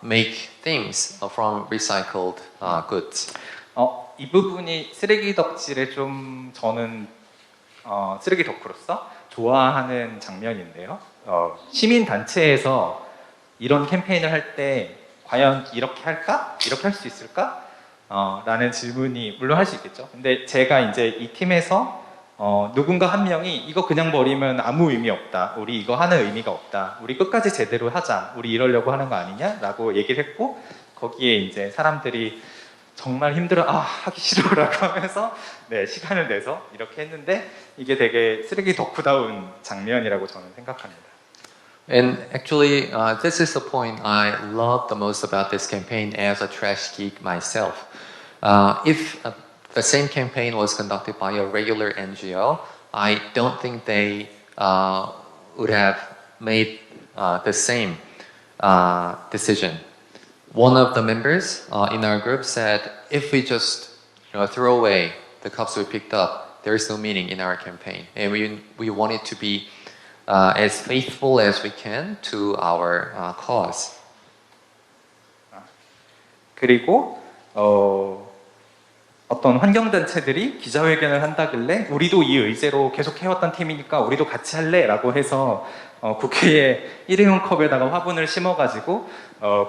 make things from recycled goods. 이 부분이 쓰레기 덕질에 좀 저는 쓰레기 덕후로서 좋아하는 장면인데요. 시민 단체에서 이런 캠페인을 할 때 과연 이렇게 할까? 이렇게 할 수 있을까? 라는 질문이 물론 할 수 있겠죠. 근데 제가 이제 이 팀에서 누군가 한 명이 이거 그냥 버리면 아무 의미 없다. 우리 이거 하는 의미가 없다. 우리 끝까지 제대로 하자. 우리 이러려고 하는 거 아니냐? 라고 얘기를 했고 거기에 이제 사람들이 정말 힘들어, 하기 싫어 라고 하면서 네, 시간을 내서 이렇게 했는데 이게 되게 쓰레기 덕후다운 장면이라고 저는 생각합니다. And actually, this is the point I love the most about this campaign as a trash geek myself. If the same campaign was conducted by a regular NGO, I don't think they would have made the same decision. One of the members in our group said, if we just throw away the cups we picked up, there is no meaning in our campaign. And we wanted to be as faithful as we can to our cause. 그리고 어떤 환경단체들이 기자회견을 한다길래 우리도 이 의제로 계속 해왔던 팀이니까 우리도 같이 할래 라고 해서 국회에 일회용 컵에다가 화분을 심어가지고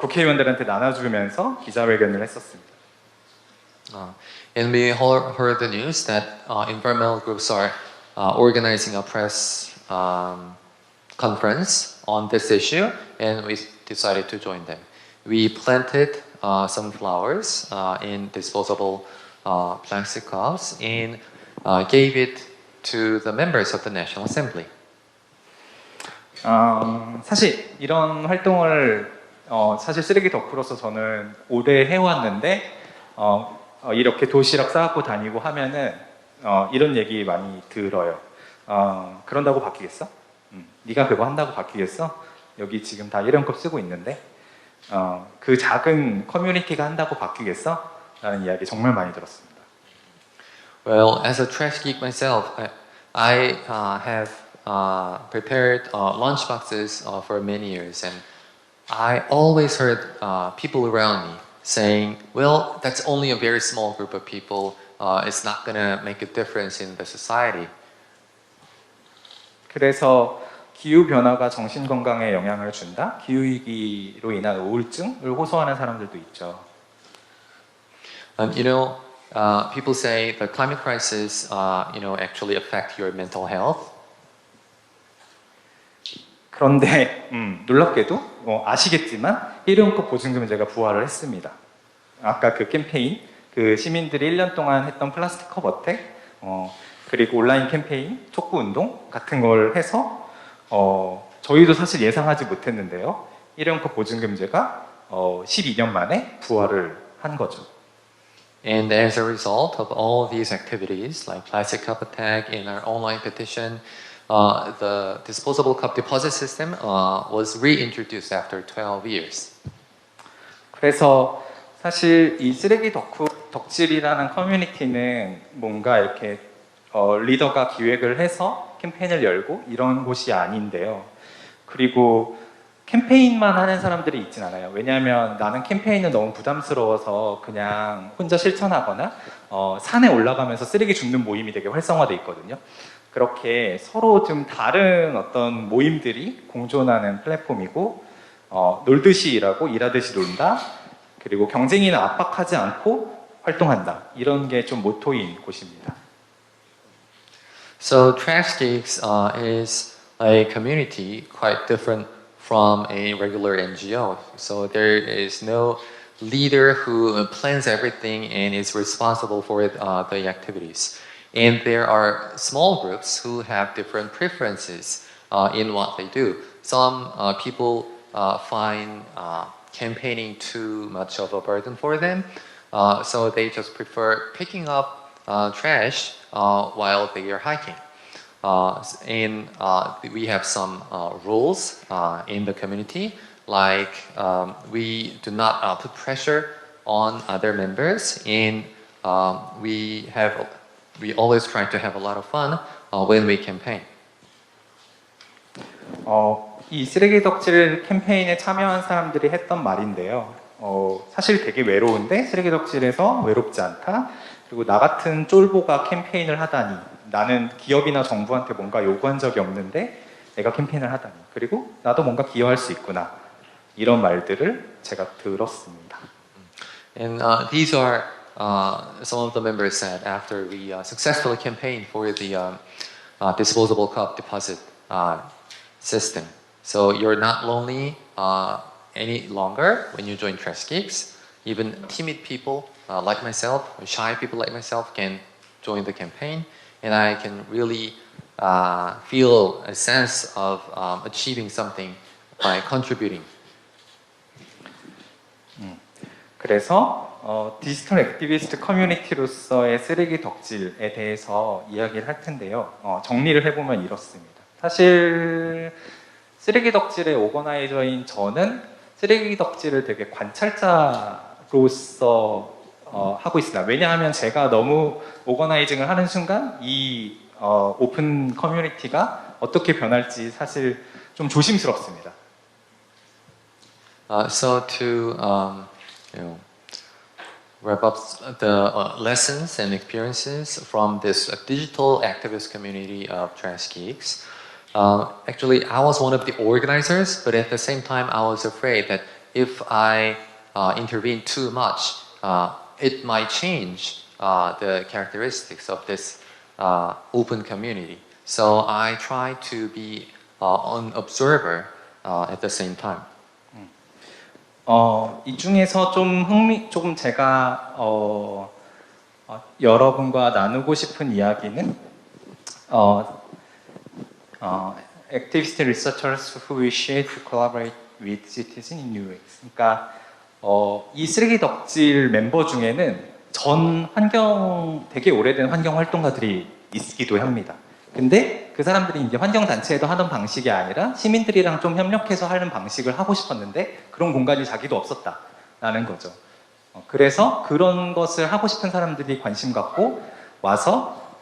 국회의원들한테 나눠주면서 기자회견을 했었습니다. And we heard the news that environmental groups are organizing a press conference on this issue, and we decided to join them. We planted some flowers in disposable plastic cups and gave it to the members of the National Assembly. 사실 이런 활동을 사실 쓰레기 덕후로서 저는 오래 해왔는데 이렇게 도시락 싸갖고 다니고 하면은 이런 얘기 많이 들어요. 그런다고 바뀌겠어? 네가 그거 한다고 바뀌겠어? 여기 지금 다 일회용컵 쓰고 있는데 그 작은 커뮤니티가 한다고 바뀌겠어? 라는 이야기 정말 많이 들었습니다. Well, as a trash geek myself, I have prepared lunch boxes for many years, and I always heard people around me saying, well, that's only a very small group of people. It's not going to make a difference in the society. 그래서 기후변화가 정신건강에 영향을 준다? 기후위기로 인한 우울증을 호소하는 사람들도 있죠. You know, people say the climate crisis, actually affect your mental health. 그런데 놀랍게도 아시겠지만 일회용컵 보증금제가 부활을 했습니다. 아까 그 캠페인, 그 시민들이 1년 동안 했던 플라스틱 컵 어택, 그리고 온라인 캠페인, 촉구 운동 같은 걸 해서 저희도 사실 예상하지 못했는데요. 일회용컵 보증금제가 12년 만에 부활을 한 거죠. And as a result of all these activities, like plastic cup attack and our online petition, the disposable cup deposit system was reintroduced after 12 years. 그래서 사실 이 쓰레기 덕질이라는 커뮤니티는 뭔가 이렇게 리더가 기획을 해서 캠페인을 열고 이런 곳이 아닌데요. 그리고 캠페인만 하는 사람들이 있진 않아요. 왜냐하면 나는 캠페인은 너무 부담스러워서 그냥 혼자 실천하거나 산에 올라가면서 쓰레기 줍는 모임이 되게 활성화돼 있거든요. 그렇게 서로 좀 다른 어떤 모임들이 공존하는 플랫폼이고 놀듯이 일하고 일하듯이 논다. 그리고 경쟁이나 압박하지 않고 활동한다. 이런 게 좀 모토인 곳입니다. So Trash Geeks is a community quite different from a regular NGO. So there is no leader who plans everything and is responsible for the activities. And there are small groups who have different preferences in what they do. Some people find campaigning too much of a burden for them, so they just prefer picking up trash while they are hiking. And we have some rules in the community, like we do not put pressure on other members, and we always try to have a lot of fun when we campaign. 이 쓰레기 덕질 캠페인에 참여한 사람들이 했던 말인데요. 사실 되게 외로운데 쓰레기 덕질에서 외롭지 않다. 그리고 나 같은 쫄보가 캠페인을 하다니, 나는 기업이나 정부한테 뭔가 요구한 적이 없는데 내가 캠페인을 하다니, 그리고 나도 뭔가 기여할 수 있구나, 이런 말들을 제가 들었습니다. And these are some of the members said after we successfully campaigned for the disposable cup deposit system. So you're not lonely any longer when you join Trash Geeks. Even timid people like myself, or shy people like myself, can join the campaign, and I can really feel a sense of achieving something by contributing. 그래서 디지털 액티비스트 커뮤니티로서의 쓰레기 덕질에 대해서 이야기를 할 텐데요. 정리를 해보면 이렇습니다. 사실 쓰레기 덕질의 오거나이저인 저는 쓰레기 덕질을 되게 관찰자로서 하고 있습니다. 왜냐하면 제가 너무 오거나이징을 하는 순간 이 오픈 커뮤니티가 어떻게 변할지 사실 좀 조심스럽습니다. So to wrap up the lessons and experiences from this digital activist community of trans geeks. Actually, I was one of the organizers, but at the same time, I was afraid that if I intervene too much, it might change the characteristics of this open community. So I try to be an observer at the same time. 이 중에서 조금 제가 여러분과 나누고 싶은 이야기는 activist researchers who wish to collaborate with citizens in new ways. 그러니까 이 쓰레기 덕질 멤버 중에는 전 되게 오래된 환경 활동가들이 있기도 합니다. 근데 그 사람들이 이제 환경 단체에도 하던 방식이 아니라 시민들이랑 좀 협력해서 하는 방식을 하고 싶었는데 그런 공간이 자기도 없었다라는 거죠. 그래서 그런 것을 하고 싶은 사람들이 관심 갖고 와서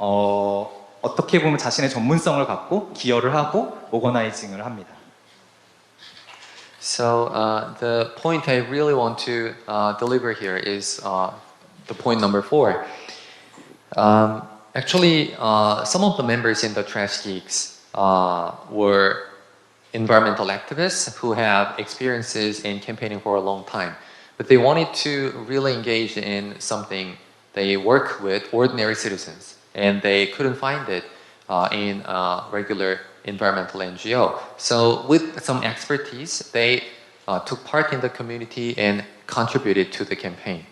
어떻게 보면 자신의 전문성을 갖고 기여를 하고 오거나이징을 합니다. So the point I really want to deliver here is the point number 4. Actually, some of the members in the Trash Geeks were environmental activists who have experiences in campaigning for a long time. But they wanted to really engage in something. They work with ordinary citizens, and they couldn't find it in a regular environmental NGO. So with some expertise, they took part in the community and contributed to the campaign.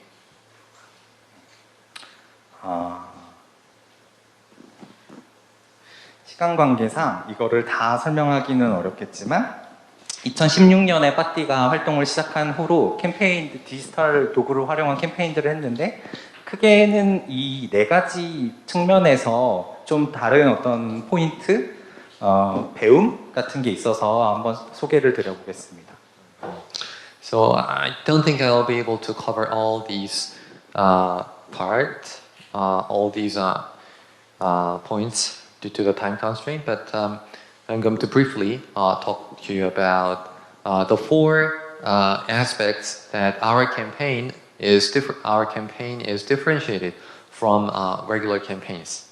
시간 관계상 이거를 다 설명하기는 어렵겠지만 2016년에 파티가 활동을 시작한 후로 캠페인, 디지털 도구를 활용한 캠페인들을 했는데 크게는 이 4가지 측면에서 좀 다른 어떤 포인트, 배움 같은 게 있어서 한번 소개를 드려보겠습니다. So I don't think I'll be able to cover all these parts, all these points due to the time constraint, but I'm going to briefly talk to you about the 4 aspects that our campaign is differentiated from regular campaigns.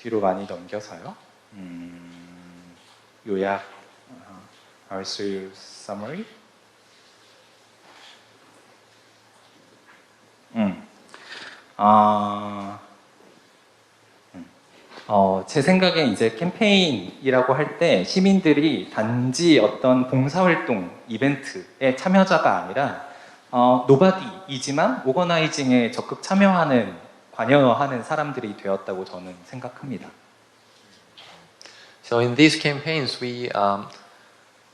뒤로 많이 넘겨서요. 요약, RSU summary. 제 생각에 이제 캠페인이라고 할 때 시민들이 단지 어떤 봉사활동, 이벤트의 참여자가 아니라 노바디이지만 오거나이징에 적극 참여하는, 관여하는 사람들이 되었다고 저는 생각합니다. So in these campaigns, we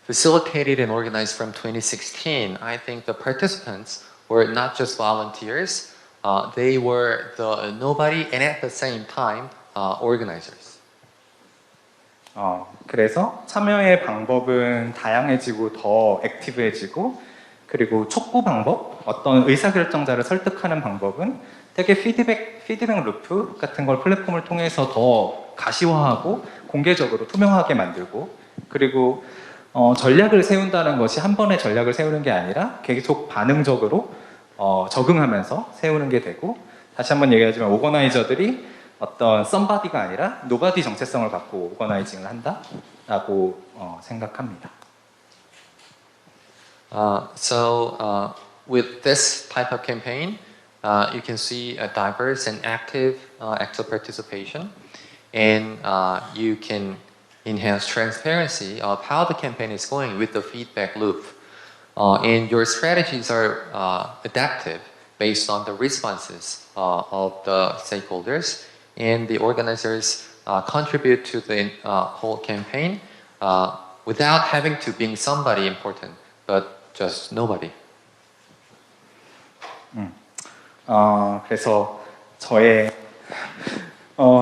facilitated and organized from 2016. I think the participants were not just volunteers, they were the nobody and at the same time organizers. 그래서 참여의 방법은 다양해지고 더 액티브해지고 그리고 촉구 방법, 어떤 의사결정자를 설득하는 방법은 되게 피드백 루프 같은 걸 플랫폼을 통해서 더 가시화하고 공개적으로 투명하게 만들고 그리고 전략을 세운다는 것이 한 번의 전략을 세우는 게 아니라 계속 반응적으로 적응하면서 세우는 게 되고 다시 한번 얘기하지만 오거나이저들이 어떤 썸바디가 아니라 노바디 정체성을 갖고 오거나이징을 한다라고 생각합니다. So with this type of campaign, you can see a diverse and active participation, and you can enhance transparency of how the campaign is going with the feedback loop. And your strategies are adaptive based on the responses of the stakeholders, and the organizers contribute to the whole campaign without having to be somebody important, but just nobody. 그래서 저의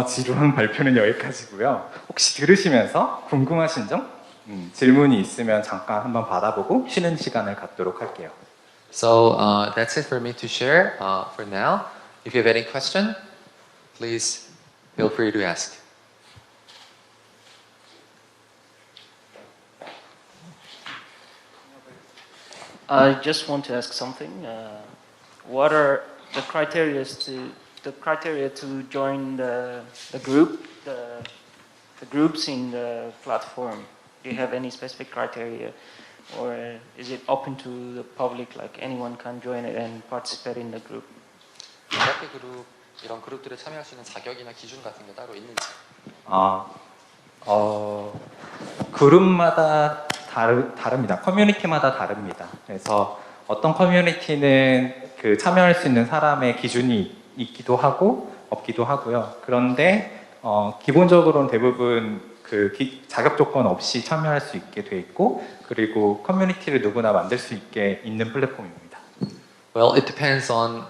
지루한 발표는 여기까지고요. 혹시 들으시면서 궁금하신 점, 질문이 있으면 잠깐 한번 받아보고 쉬는 시간을 갖도록 할게요. So that's it for me to share for now. If you have any question, please feel free to ask. I just want to ask something. what are the criteria to join the groups in the platform? Do you have any specific criteria, or is it open to the public, like anyone can join it and participate in the group? 대학교 그룹 이런 그룹들에 참여할 수 있는 자격이나 기준 같은 게 따로 있는지? 그룹마다 다릅니다. 커뮤니티마다 다릅니다. 그래서 어떤 커뮤니티는 그 참여할 수 있는 사람의 기준이 있기도 하고 없기도 하고요. 그런데 기본적으로는 대부분 그 자격 조건 없이 참여할 수 있게 돼 있고, 그리고 커뮤니티를 누구나 만들 수 있게 있는 플랫폼입니다. Well, it depends on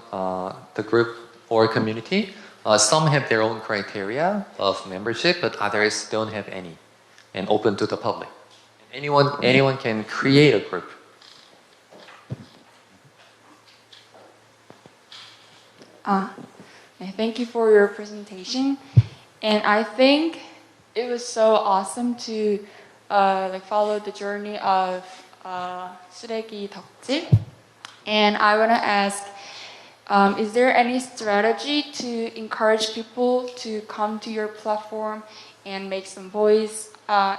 the group or community. Some have their own criteria of membership, but others don't have any, and open to the public. Anyone can create a group. Thank you for your presentation, and I think it was so awesome to follow the journey of 쓰레기 덕질. And I want to ask, is there any strategy to encourage people to come to your platform and make some voice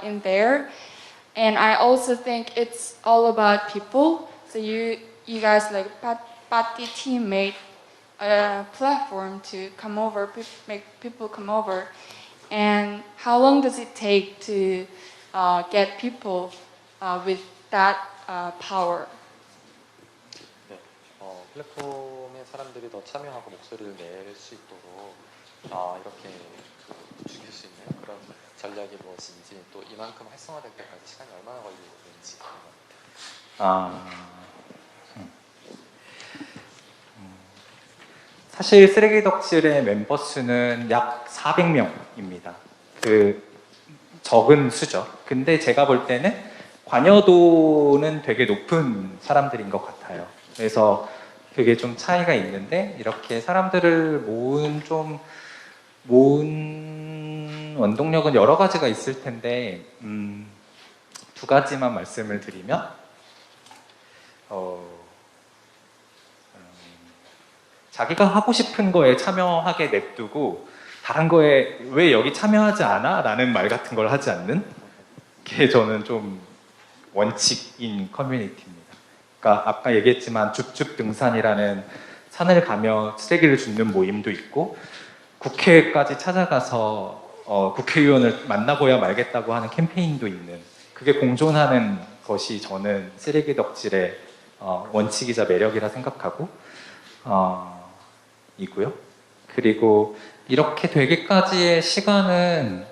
in there? And I also think it's all about people. So you guys Parti team made a platform to come over, make people come over. And how long does it take to get people with that power? 플랫폼의 사람들이 더 참여하고 목소리를 낼 수 있도록 이렇게 죽일 수 있는 그런 전략이 무엇인지, 또 이만큼 활성화될 때까지 시간이 얼마나 걸리는지. 사실 쓰레기 덕질의 멤버 수는 약 400명입니다. 그 적은 수죠. 근데 제가 볼 때는 관여도는 되게 높은 사람들인 것 같아요. 그래서 그게 좀 차이가 있는데, 이렇게 사람들을 모은 원동력은 여러 가지가 있을 텐데, 두 가지만 말씀을 드리면, 자기가 하고 싶은 거에 참여하게 냅두고 다른 거에 왜 여기 참여하지 않아? 라는 말 같은 걸 하지 않는 게 저는 좀 원칙인 커뮤니티입니다. 그러니까 아까 얘기했지만 줍줍 등산이라는 산을 가며 쓰레기를 줍는 모임도 있고, 국회까지 찾아가서 국회의원을 만나고야 말겠다고 하는 캠페인도 있는, 그게 공존하는 것이 저는 쓰레기 덕질의 원칙이자 매력이라 생각하고 있고요. 그리고 이렇게 되기까지의 시간은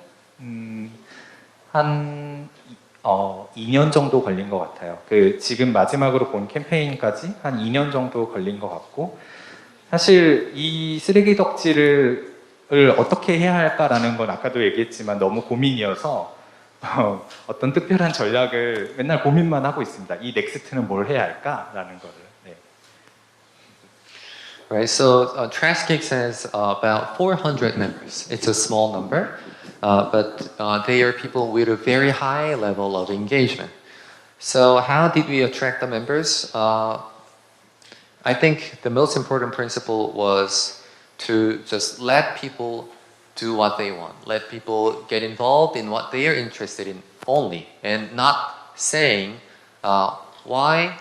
한 2년 정도 걸린 것 같아요. 지금 마지막으로 본 캠페인까지 한 2년 정도 걸린 것 같고, 사실 이 쓰레기 덕질을 어떻게 해야 할까라는 건 아까도 얘기했지만 너무 고민이어서 어떤 특별한 전략을 맨날 고민만 하고 있습니다. 이 넥스트는 뭘 해야 할까라는 거를. 네. Right, so Trash Cakes has about 400 members. It's a small number, but they are people with a very high level of engagement. So how did we attract the members? I think the most important principle was to just let people do what they want. Let people get involved in what they are interested in only, and not saying, why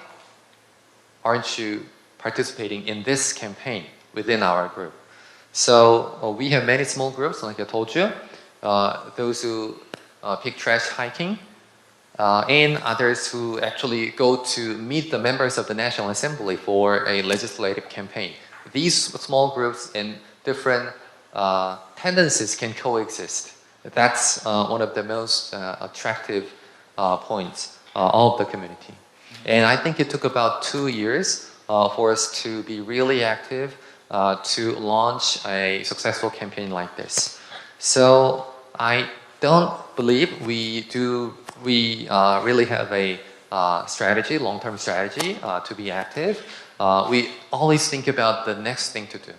aren't you participating in this campaign within our group. So we have many small groups, like I told you, those who pick trash hiking, and others who actually go to meet the members of the National Assembly for a legislative campaign. These small groups and different tendencies can coexist. That's one of the most attractive points of the community. And I think it took about 2 years for us to be really active to launch a successful campaign like this. So I don't believe we really have a strategy, long-term strategy to be active. We always think about the next thing to do.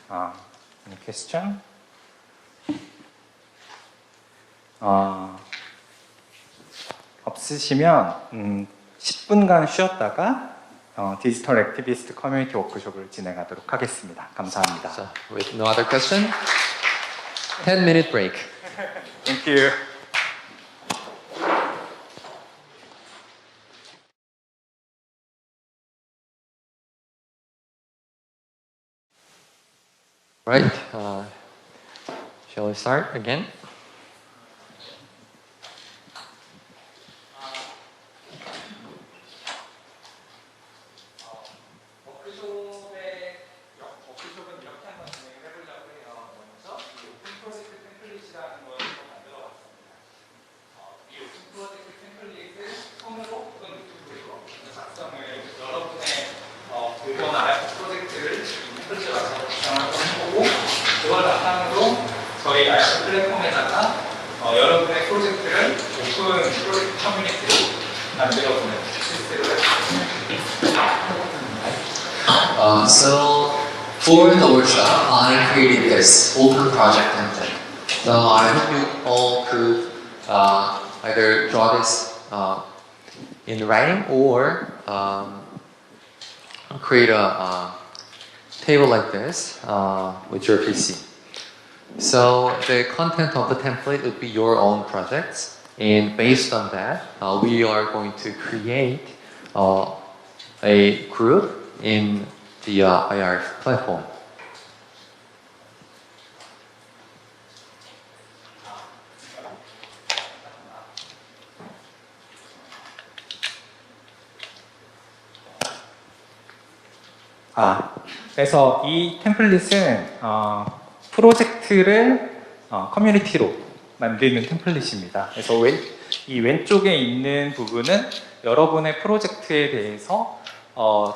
Any question? 없으시면 10분간 쉬었다가 디지털 액티비스트 커뮤니티 워크숍을 진행하도록 하겠습니다. 감사합니다. So, with no other question, 10-minute break. Thank you. Right. Shall we start again? 워크숍은 이렇게 한번 진행을 해보려고 해요. 먼저 이 오픈 프로젝트 템플릿이라는 걸 만들어봤습니다. 이 오픈 프로젝트 템플릿을 폰으로 혹은 유튜브로 작성을 여러분의 보거나 프로젝트를 템플릿에 맞춰서 작성을 해보고 그걸 바탕으로 저희 AYARF 플랫폼에다가 여러분의 프로젝트를 오픈 프로젝트 커뮤니티로 만들어보는 시스템을 했습니다. So for the workshop, I created this open project template. So I hope you all could either draw this in writing or create a table like this with your PC. So the content of the template would be your own projects, and based on that, we are going to create a group in the AYARF platform. 그래서 이 템플릿은 프로젝트를 커뮤니티로 만드는 템플릿입니다. 그래서 이 왼쪽에 있는 부분은 여러분의 프로젝트에 대해서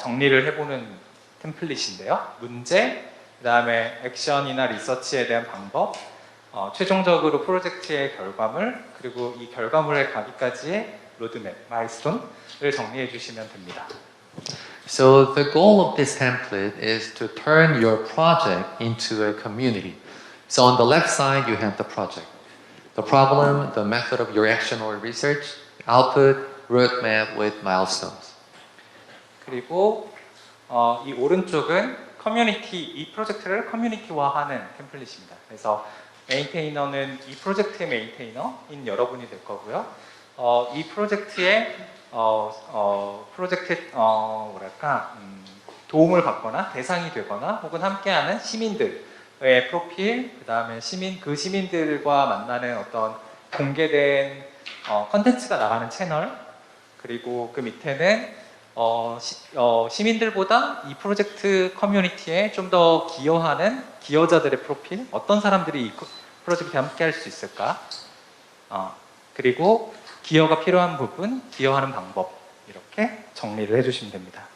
정리를 해보는 템플릿인데요. 문제, 그 다음에 액션이나 리서치에 대한 방법, 최종적으로 프로젝트의 결과물, 그리고 이 결과물에 가기까지의 로드맵, 마일스톤을 정리해 주시면 됩니다. So the goal of this template is to turn your project into a community. So on the left side, you have the project, the problem, the method of your action or research, output, roadmap with milestones. 그리고 이 오른쪽은 이 프로젝트를 커뮤니티화하는 템플릿입니다. 그래서 메인테이너는 이 프로젝트의 메인테이너인 여러분이 될 거고요. 이 프로젝트의 도움을 받거나 대상이 되거나 혹은 함께하는 시민들의 프로필, 그 다음에 시민들과 만나는 어떤 공개된 컨텐츠가 나가는 채널, 그리고 그 밑에는 시민들보다 이 프로젝트 커뮤니티에 좀 더 기여하는 기여자들의 프로필, 어떤 사람들이 이 프로젝트에 함께 할 수 있을까, 그리고 기여가 필요한 부분, 기여하는 방법, 이렇게 정리를 해주시면 됩니다.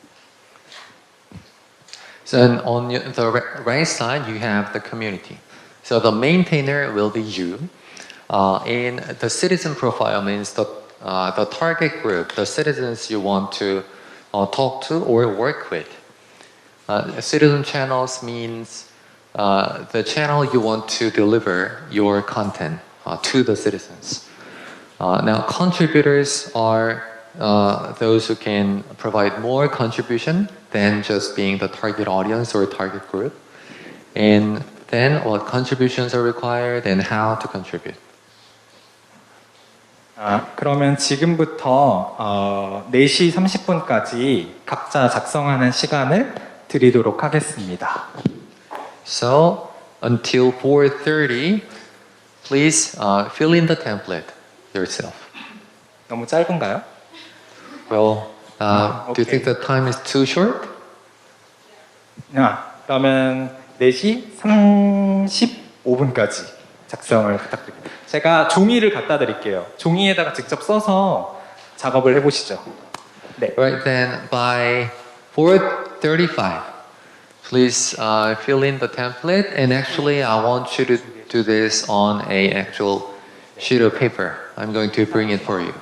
So on the right side, you have the community. So the maintainer will be you. And the citizen profile means the target group, the citizens you want to talk to or work with. Citizen channels means the channel you want to deliver your content to the citizens. Now, contributors are those who can provide more contribution than just being the target audience or target group. And then what contributions are required and how to contribute. 그러면 지금부터 4시 30분까지 각자 작성하는 시간을 드리도록 하겠습니다. So, until 4:30, please fill in the template yourself. 너무 짧은가요? Well, do you think the time is too short? 그러면 4시 35분까지 작성을 부탁드립니다. 제가 종이를 갖다 드릴게요. 종이에다가 직접 써서 작업을 해보시죠. 네. Right then, by 4:35, please fill in the template. And actually, I want you to do this on a actual sheet of paper. I'm going to bring it for you.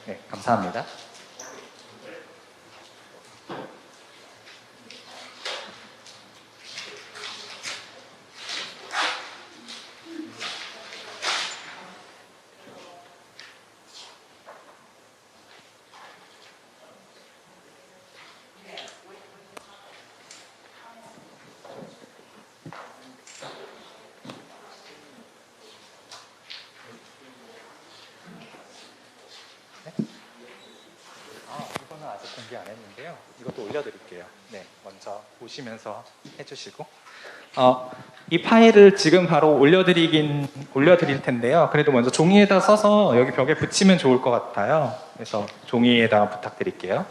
네, 감사합니다. 준비 안 했는데요. 이것도 올려드릴게요. 네, 먼저 보시면서 해주시고 이 파일을 지금 바로 올려드릴 텐데요. 그래도 먼저 종이에다 써서 여기 벽에 붙이면 좋을 것 같아요. 그래서 종이에다가 부탁드릴게요.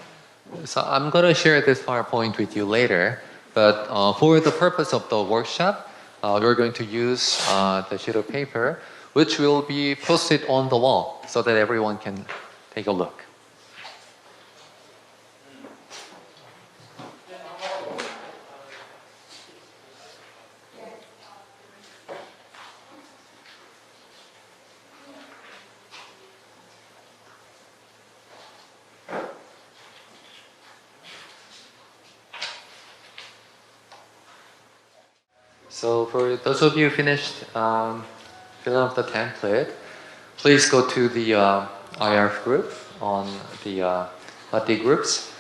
So I'm going to share this PowerPoint with you later, but for the purpose of the workshop, we're going to use the sheet of paper, which will be posted on the wall so that everyone can take a look. So for those of you who finished filling up the template, please go to the AYARF group on the Parti groups.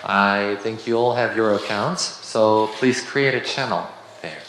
I think you all have your accounts, so please create a channel there.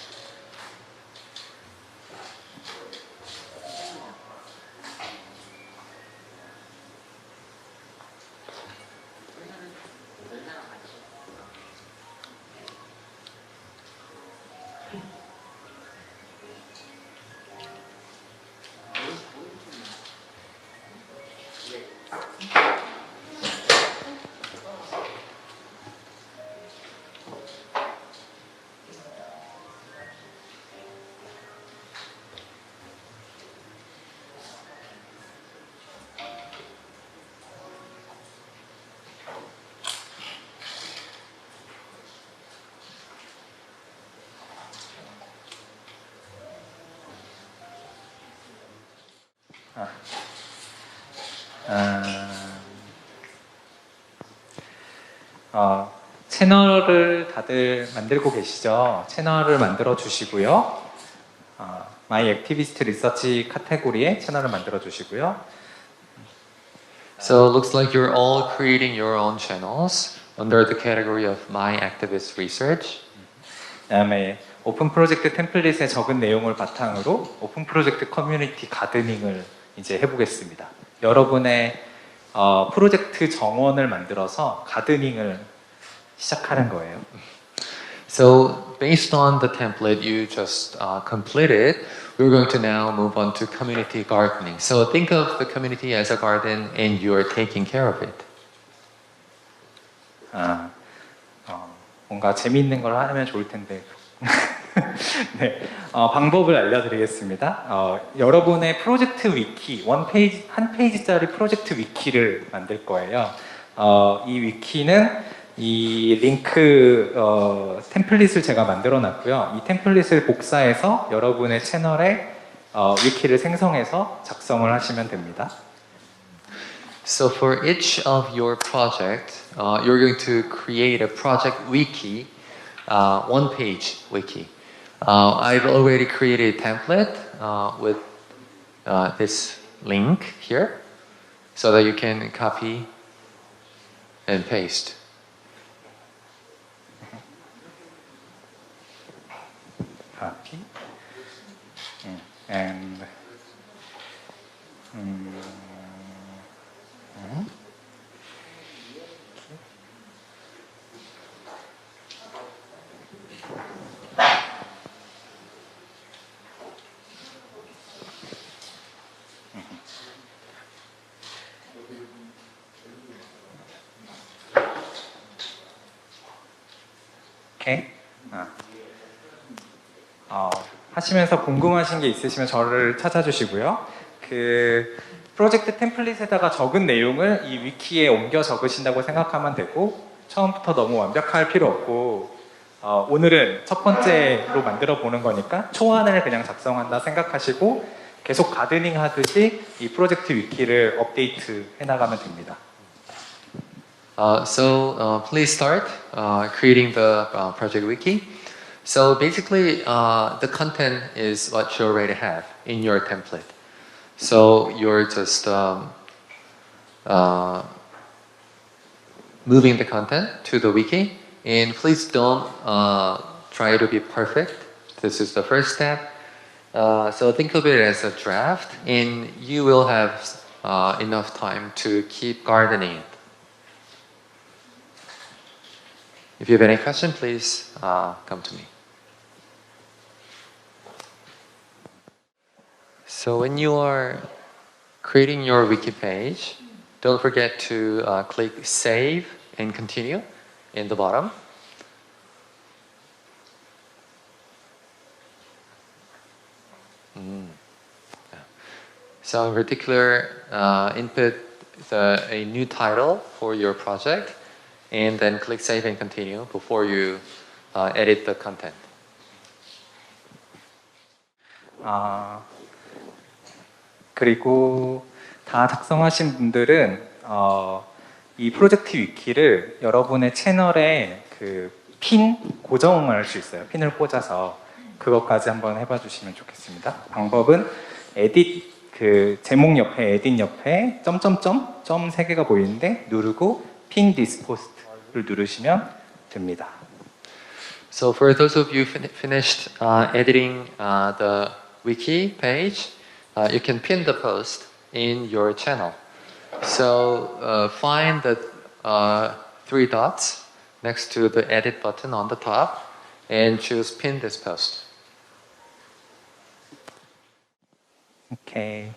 채널을 다들 만들고 계시죠? 채널을 만들어 주시고요. My 액티비스트리서처 카테고리에 채널을 만들어 주시고요. So it looks like you're all creating your own channels under the category of My Activist Research. 그다음에 오픈 프로젝트 템플릿에 적은 내용을 바탕으로 오픈 프로젝트 커뮤니티 가드닝을 이제 해보겠습니다. 여러분의 프로젝트 정원을 만들어서 가드닝을 시작하는 거예요. So based on the template you just completed, we're going to now move on to community gardening. So think of the community as a garden and you are taking care of it. 뭔가 재미있는 걸 하면 좋을 텐데. 네, 방법을 알려드리겠습니다. 여러분의 프로젝트 위키, 한 페이지짜리 프로젝트 위키를 만들 거예요. 이 위키는 이 링크 템플릿을 제가 만들어 놨고요. 이 템플릿을 복사해서 여러분의 채널에 위키를 생성해서 작성을 하시면 됩니다. So for each of your project, you're going to create a project wiki, one-page wiki. I've already created a template with this link here, so that you can copy and paste. Copy and 오케이. 하시면서 궁금하신 게 있으시면 저를 찾아주시고요. 그 프로젝트 템플릿에다가 적은 내용을 이 위키에 옮겨 적으신다고 생각하면 되고, 처음부터 너무 완벽할 필요 없고, 오늘은 첫 번째로 만들어 보는 거니까 초안을 그냥 작성한다 생각하시고 계속 가드닝 하듯이 이 프로젝트 위키를 업데이트 해나가면 됩니다. So please start creating the project wiki. So basically, the content is what you already have in your template. So you're just moving the content to the wiki, and please don't try to be perfect. This is the first step. So think of it as a draft, and you will have enough time to keep gardening it. If you have any question, please come to me. So when you are creating your wiki page, don't forget to click Save and Continue in the bottom. So in particular, input a new title for your project and then click Save and Continue before you edit the content. 그리고 다 작성하신 분들은 이 프로젝트 위키를 여러분의 채널에 그 핀 고정할 수 있어요. 핀을 꽂아서 그것까지 한번 해봐 주시면 좋겠습니다. 방법은 에딧 그 제목 옆에 에딧 옆에 점점점 점 3개가 보이는데 누르고 핀 디스포스트를 누르시면 됩니다. So for those of you finished editing the wiki page, you can pin the post in your channel. So find the 3 dots next to the edit button on the top and choose pin this post. 오케이.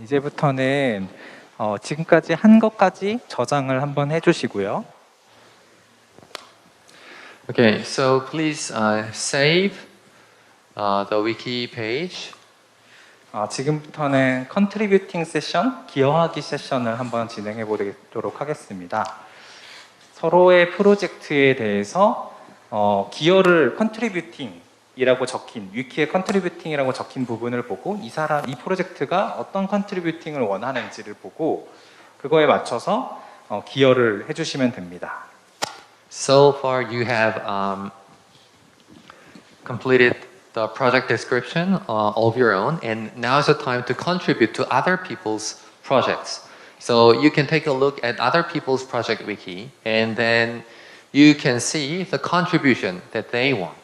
이제부터는 지금까지 한 것까지 저장을 한번 해주시고요. Okay, so please save the wiki page. 지금부터는 컨트리뷰팅 세션, 기여하기 세션을 한번 진행해 보도록 하겠습니다. 서로의 프로젝트에 대해서 기여를 컨트리뷰팅이라고 적힌 위키에 컨트리뷰팅이라고 적힌 부분을 보고 이 프로젝트가 어떤 컨트리뷰팅을 원하는지를 보고 그거에 맞춰서 기여를 해주시면 됩니다. So far you have completed the project description of your own, and now is the time to contribute to other people's projects. So you can take a look at other people's project wiki, and then you can see the contribution that they want.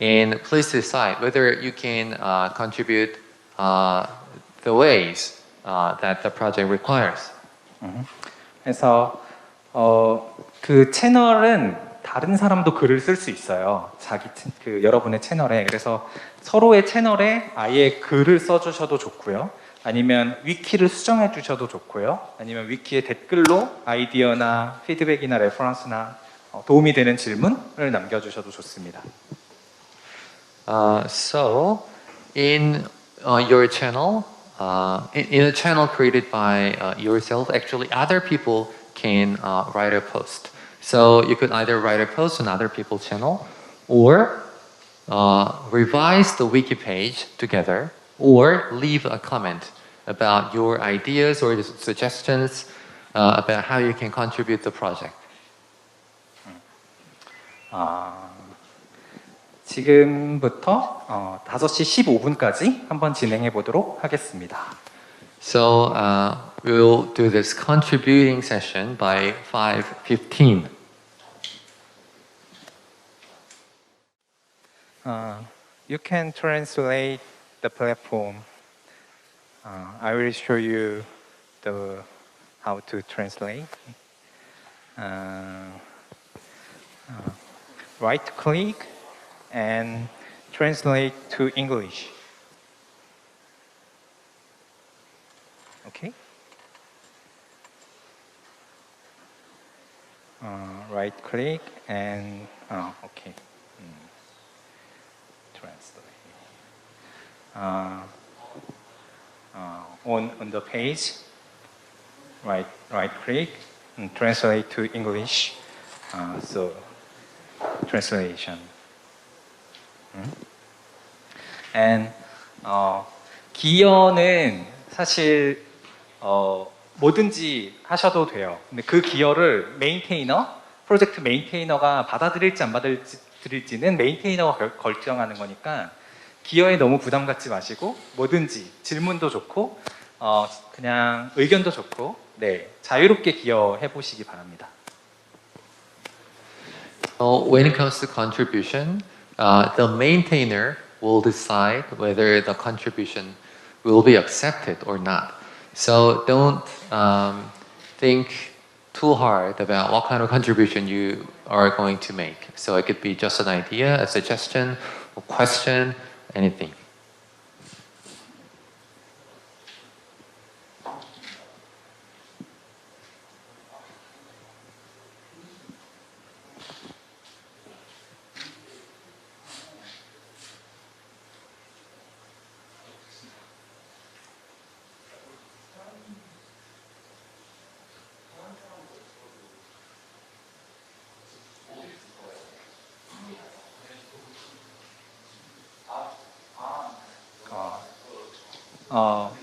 And please decide whether you can contribute the ways that the project requires. 그래서 그 채널은 다른 사람도 글을 쓸 수 있어요. 여러분의 채널에. 그래서 서로의 채널에 아예 글을 써주셔도 좋고요. 아니면 위키를 수정해 주셔도 좋고요. 아니면 위키에 댓글로 아이디어나 피드백이나 레퍼런스나 도움이 되는 질문을 남겨주셔도 좋습니다. So in your channel, in a channel created by yourself, actually other people can write a post. So you could either write a post on other people's channel or revise the wiki page together or leave a comment about your ideas or suggestions about how you can contribute the project. 지금부터 5시 15분까지 한번 진행해 보도록 하겠습니다. So we'll do this contributing session by 5:15. You can translate the platform. I will show you how to translate. Right click and translate to English. Okay. Right click and okay. Translate. On the page, right click and translate to English. So translation. And 기여는 사실 뭐든지 하셔도 돼요. 근데 그 기여를 프로젝트 메인테이너가 받아들일지 안 받아들일지는 메인테이너가 결정하는 거니까 기여에 너무 부담 갖지 마시고 뭐든지 질문도 좋고 그냥 의견도 좋고 자유롭게 기여해 보시기 바랍니다. When it comes to contribution, the maintainer will decide whether the contribution will be accepted or not. So don't think too hard about what kind of contribution you are going to make. So it could be just an idea, a suggestion, a question, anything.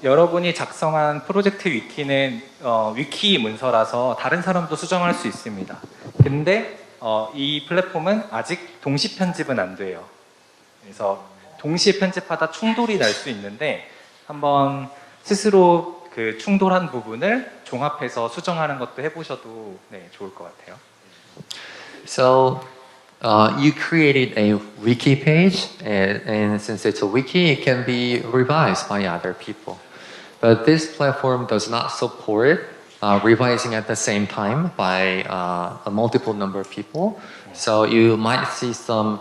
여러분이 작성한 프로젝트 위키는 위키 문서라서 다른 사람도 수정할 수 있습니다. 근데 이 플랫폼은 아직 동시 편집은 안 돼요. 그래서 동시에 편집하다 충돌이 날 수 있는데 한번 스스로 그 충돌한 부분을 종합해서 수정하는 것도 해보셔도 네, 좋을 것 같아요. So you created a wiki page, and since it's a wiki, it can be revised by other people. But this platform does not support revising at the same time by a multiple number of people. So you might see some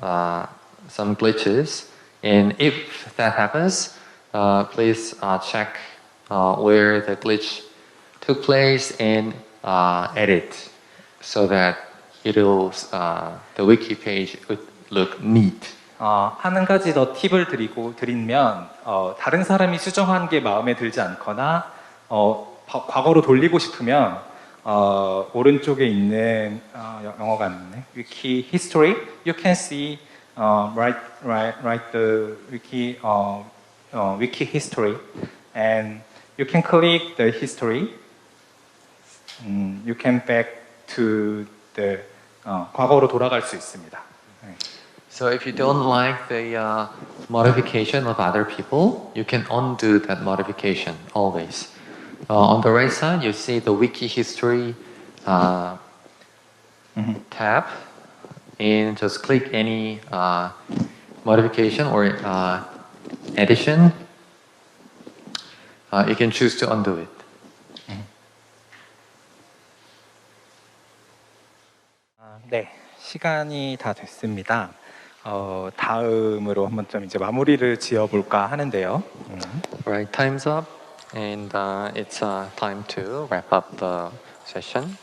glitches, and if that happens, please check where the glitch took place and edit so that it'll the wiki page would look neat. 한 가지 더 팁을 드리면 다른 사람이 수정한 게 마음에 들지 않거나 과거로 돌리고 싶으면 오른쪽에 있는 영어가 안 나네. wiki history. You can see write the wiki history, and you can click the history. You can back to the 과거로 돌아갈 수 있습니다. So if you don't like the modification of other people, you can undo that modification always. On the right side, you see the wiki history tab, and just click any modification or addition. You can choose to undo it. 네, 시간이 다 됐습니다. 다음으로 한번 좀 이제 마무리를 지어볼까 하는데요. Right, time's up, and it's time to wrap up the session.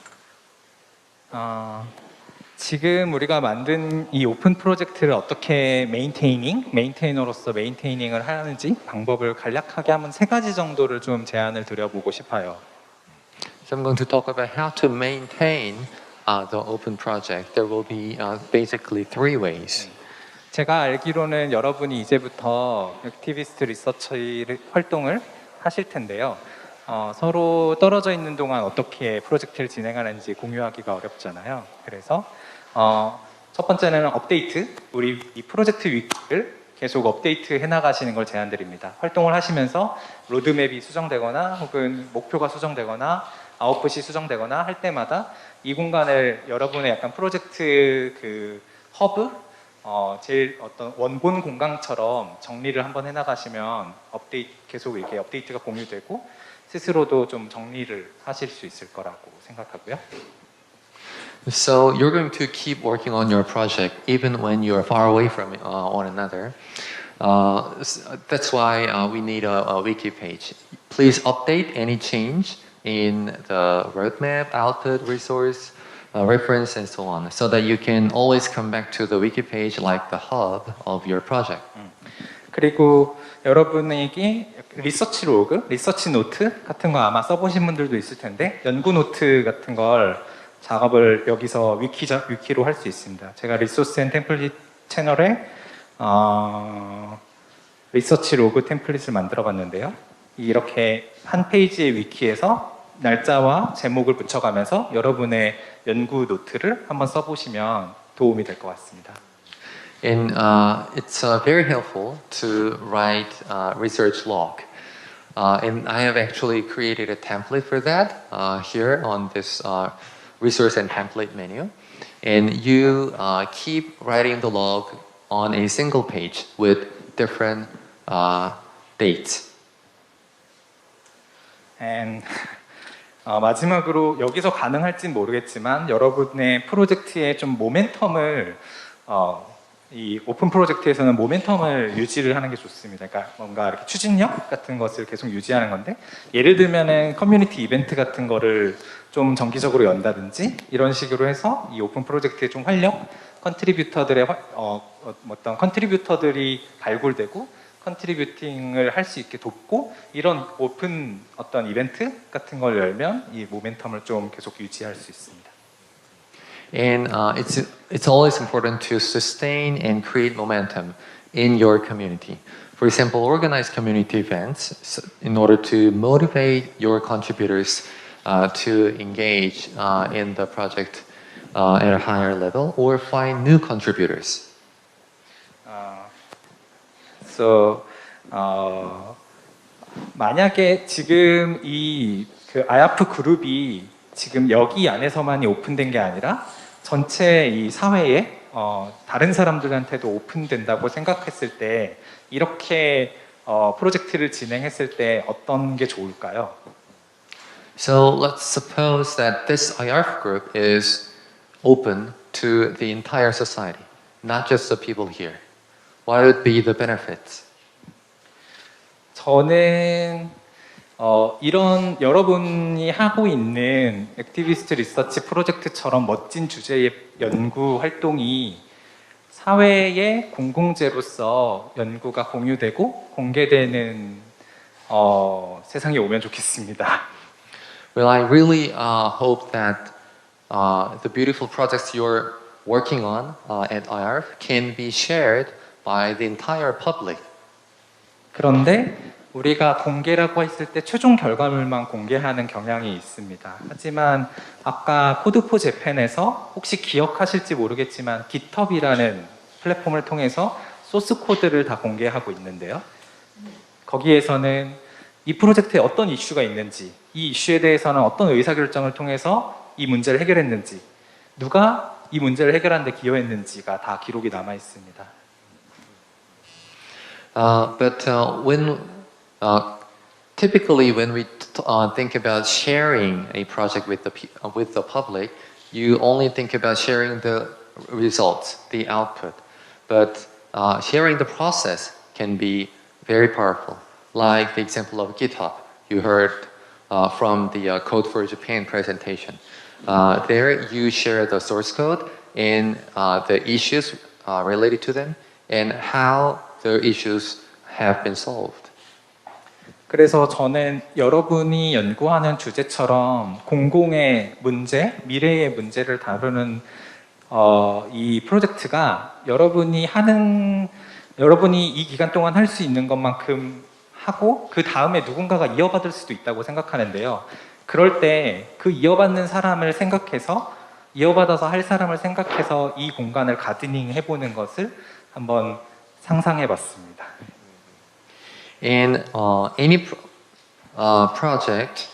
지금 우리가 만든 이 오픈 프로젝트를 어떻게 메인테이너로서 메인테이닝을 하는지 방법을 간략하게 한번 3가지 정도를 좀 제안을 드려보고 싶어요. So I'm going to talk about how to maintain the open project. There will be basically 3 ways. 제가 알기로는 여러분이 이제부터 액티비스트리서처 활동을 하실 텐데요. 서로 떨어져 있는 동안 어떻게 프로젝트를 진행하는지 공유하기가 어렵잖아요. 그래서 첫 번째는 업데이트, 우리 이 프로젝트 위키를 계속 업데이트 해나가시는 걸 제안드립니다. 활동을 하시면서 로드맵이 수정되거나 혹은 목표가 수정되거나 아웃풋이 수정되거나 할 때마다 이 공간을 여러분의 약간 프로젝트 그 허브, 제일 어떤 원본 공간처럼 정리를 한번 해나가시면 계속 이렇게 업데이트가 공유되고 스스로도 좀 정리를 하실 수 있을 거라고 생각하고요. So you're going to keep working on your project even when you're far away from one another. That's why we need a wiki page. Please update any change in the roadmap, output, resource, reference, and so on, so that you can always come back to the wiki page like the hub of your project. 그리고 여러분에게 리서치 로그, 리서치 노트 같은 거 아마 써보신 분들도 있을 텐데 연구 노트 같은 걸 작업을 여기서 위키로 할 수 있습니다. 제가 리소스 앤 템플릿 채널에 리서치 로그 템플릿을 만들어 봤는데요. 이렇게 한 페이지의 위키에서 날짜와 제목을 붙여가면서 여러분의 연구 노트를 한번 써보시면 도움이 될 것 같습니다. And it's very helpful to write research log. And I have actually created a template for that here on this resource and template menu. And you keep writing the log on a single page with different dates. And 마지막으로 여기서 가능할진 모르겠지만 여러분의 프로젝트의 좀 모멘텀을 이 오픈 프로젝트에서는 모멘텀을 유지를 하는 게 좋습니다. 그러니까 뭔가 이렇게 추진력 같은 것을 계속 유지하는 건데 예를 들면은 커뮤니티 이벤트 같은 거를 좀 정기적으로 연다든지 이런 식으로 해서 이 오픈 프로젝트의 좀 활력, 컨트리뷰터들의 어떤 컨트리뷰터들이 발굴되고 컨트리뷰팅을 할 수 있게 돕고 이런 오픈 어떤 이벤트 같은 걸 열면 이 모멘텀을 좀 계속 유지할 수 있습니다. And it's always important to sustain and create momentum in your community. For example, organize community events in order to motivate your contributors to engage in the project at a higher level or find new contributors. So, 만약에 지금 이 그 아야프 그룹이 지금 여기 안에서만이 오픈된 게 아니라 전체 이 사회에 다른 사람들한테도 오픈된다고 생각했을 때 이렇게 프로젝트를 진행했을 때 어떤 게 좋을까요? So let's suppose that this AYARF group is open to the entire society, not just the people here. What would be the benefits? 저는 이런 여러분이 하고 있는 액티비스트 리서치 프로젝트처럼 멋진 주제의 연구 활동이 사회의 공공재로서 연구가 공유되고 공개되는 세상이 오면 좋겠습니다. Well, I really hope that the beautiful projects you're working on at AYARF can be shared by the entire public. 그런데 우리가 공개라고 했을 때 최종 결과물만 공개하는 경향이 있습니다. 하지만 아까 코드포재팬에서 혹시 기억하실지 모르겠지만 GitHub이라는 플랫폼을 통해서 소스 코드를 다 공개하고 있는데요. 거기에서는 이 프로젝트에 어떤 이슈가 있는지, 이 이슈에 대해서는 어떤 의사결정을 통해서 이 문제를 해결했는지, 누가 이 문제를 해결하는 데 기여했는지가 다 기록이 남아 있습니다. But typically when we think about sharing a project with the public, you only think about sharing the results, the output. But sharing the process can be very powerful. Like the example of GitHub, you heard from the Code for Japan presentation. There you share the source code and the issues related to them and how the issues have been solved. 그래서 저는 여러분이 연구하는 주제처럼 공공의 문제, 미래의 문제를 다루는 이 프로젝트가 여러분이 이 기간 동안 할 수 있는 것만큼 하고 그 다음에 누군가가 이어받을 수도 있다고 생각하는데요. 그럴 때 그 이어받는 사람을 생각해서 이어받아서 할 사람을 생각해서 이 공간을 가드닝 해보는 것을 한번 상상해봤습니다. And any project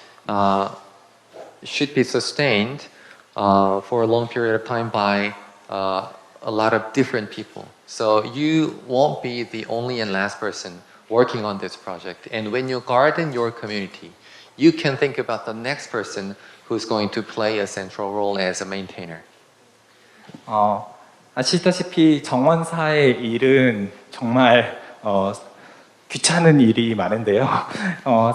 should be sustained for a long period of time by a lot of different people. So you won't be the only and last person working on this project. And when you garden your community, you can think about the next person who's going to play a central role as a maintainer. 아시다시피 정원사의 일은 정말 귀찮은 일이 많은데요.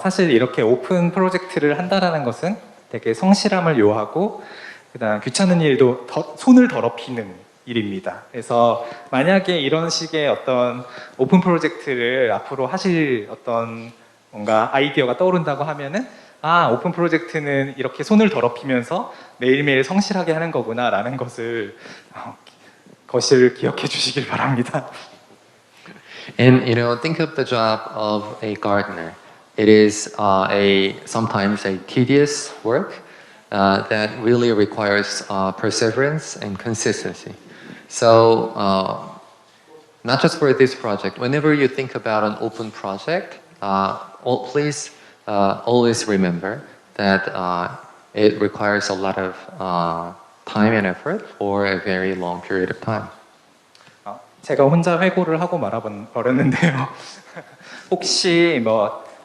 사실 이렇게 오픈 프로젝트를 한다라는 것은 되게 성실함을 요하고 그다음 귀찮은 일도 손을 더럽히는 일입니다. 그래서 만약에 이런 식의 어떤 오픈 프로젝트를 앞으로 하실 어떤 뭔가 아이디어가 떠오른다고 하면은 오픈 프로젝트는 이렇게 손을 더럽히면서 매일매일 성실하게 하는 거구나 라는 것을 기억해 주시길 바랍니다. And think of the job of a gardener. It is sometimes a tedious work that really requires perseverance and consistency. So not just for this project, whenever you think about an open project, please always remember that it requires a lot of time and effort for a very long period of time. 제가 혼자 회고를 하고 말아버렸는데요. 혹시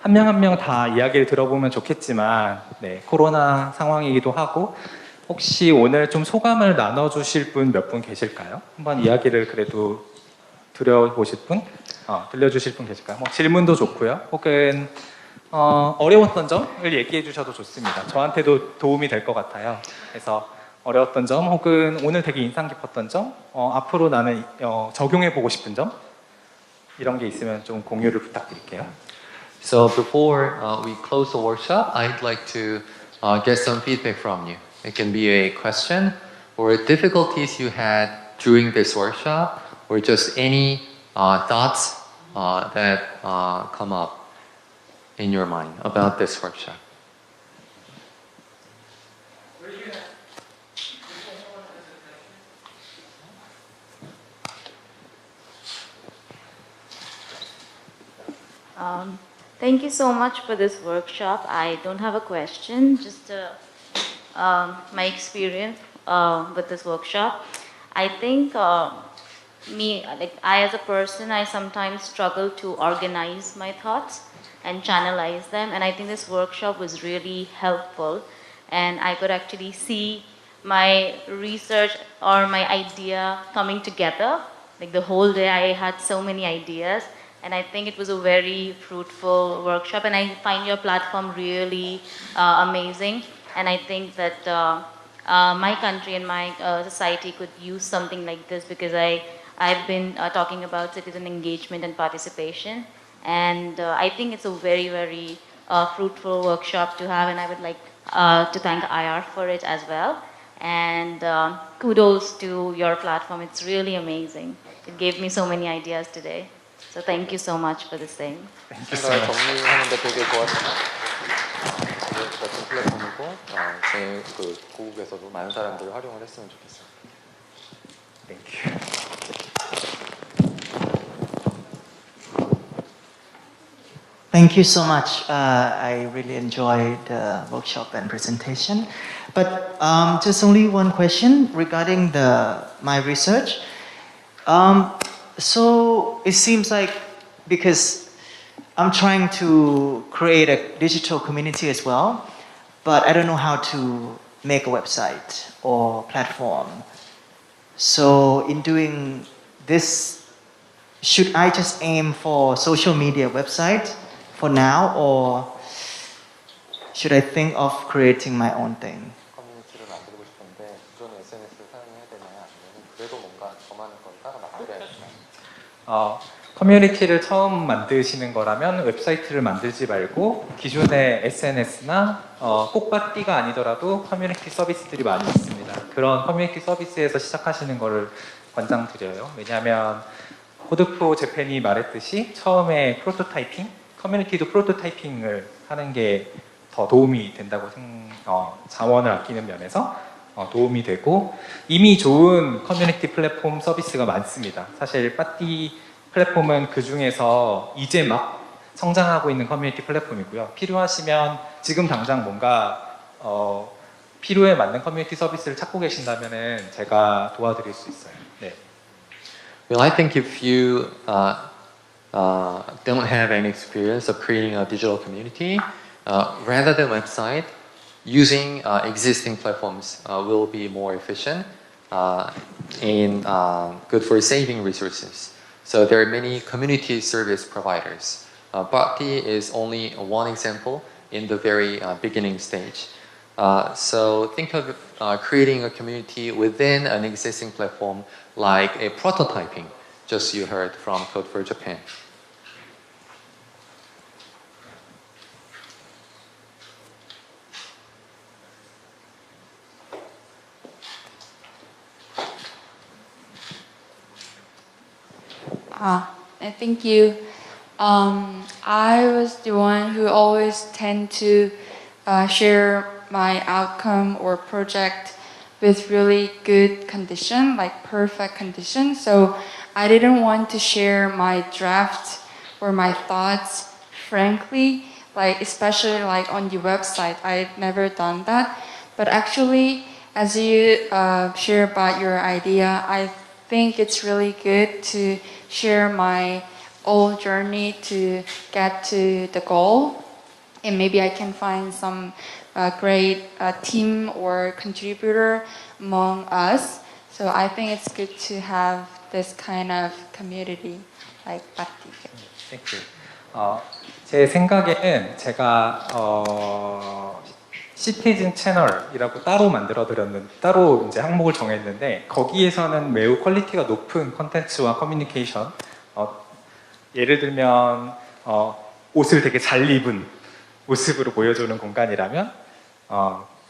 한 명 한 명 다 이야기를 들어보면 좋겠지만 네, 코로나 상황이기도 하고 혹시 오늘 좀 소감을 나눠주실 분 몇 분 계실까요? 한번 이야기를 그래도 들려주실 분 계실까요? 뭐 질문도 좋고요. 혹은 어려웠던 점을 얘기해 주셔도 좋습니다. 저한테도 도움이 될 것 같아요. 그래서 어려웠던 점 혹은 오늘 되게 인상 깊었던 점, 앞으로 나는 적용해 보고 싶은 점 이런 게 있으면 좀 공유를 부탁드릴게요. So before we close the workshop, I'd like to get some feedback from you. It can be a question or difficulties you had during this workshop, or just any thoughts that come up in your mind about this workshop. Thank you so much for this workshop. I don't have a question, just my experience with this workshop. I think I as a person, I sometimes struggle to organize my thoughts and channelize them, and I think this workshop was really helpful, and I could actually see my research or my idea coming together. Like the whole day I had so many ideas, and I think it was a very fruitful workshop, and I find your platform really amazing, and I think that my country and my society could use something like this, because I've been talking about citizen engagement and participation, and I think it's a very, very fruitful workshop to have, and I would like to thank AYARF for it as well, and kudos to your platform. It's really amazing. It gave me so many ideas today. So thank you so much for the same. 생각을 정리하는데 되게 좋았어요. 같은 플랫폼이고 제 고국에서도 많은 사람들이 활용을 했으면 좋겠어요. Thank you. Thank you so much. I really enjoyed the workshop and presentation. But just only one question regarding my research. So it seems like, because I'm trying to create a digital community as well, but I don't know how to make a website or platform. So in doing this, should I just aim for social media website for now, or should I think of creating my own thing? 커뮤니티를 만들고 싶은데 기존의 SNS를 사용해야 되나요? 아니면 그래도 뭔가 저만의 걸 따라 만들어야 되나요? 커뮤니티를 처음 만드시는 거라면 웹사이트를 만들지 말고 기존의 SNS나 꼭 파티가 아니더라도 커뮤니티 서비스들이 많이 있습니다. 그런 커뮤니티 서비스에서 시작하시는 거를 권장드려요. 왜냐하면 코드포재팬이 말했듯이 처음에 프로토타이핑, 커뮤니티도 프로토타이핑을 하는 게 더 도움이 된다고 자원을 아끼는 면에서 도움이 되고, 이미 좋은 커뮤니티 플랫폼 서비스가 많습니다. 사실 파티 플랫폼은 그 중에서 이제 막 성장하고 있는 커뮤니티 플랫폼이고요. 필요하시면 지금 당장 뭔가 필요에 맞는 커뮤니티 서비스를 찾고 계신다면은 제가 도와드릴 수 있어요. 네. Well, I think if you don't have any experience of creating a digital community, rather than website, using existing platforms will be more efficient and good for saving resources. So there are many community service providers. Parti is only one example in the very beginning stage. So think of creating a community within an existing platform, like a prototyping, just you heard from Codepojepan. Thank you. I was the one who always tend to share my outcome or project with really good condition, like perfect condition. So I didn't want to share my draft or my thoughts frankly, like especially like on your website. I've never done that. But actually, as you share about your idea, I think it's really good to share my all journey to get to the goal, and maybe I can find some great team or contributor among us. So I think it's good to have this kind of community like Parti. Thank you. 제 생각에는 제가 시티즌 채널이라고 따로 따로 이제 항목을 정했는데 거기에서는 매우 퀄리티가 높은 콘텐츠와 커뮤니케이션, 예를 들면 옷을 되게 잘 입은 모습으로 보여주는 공간이라면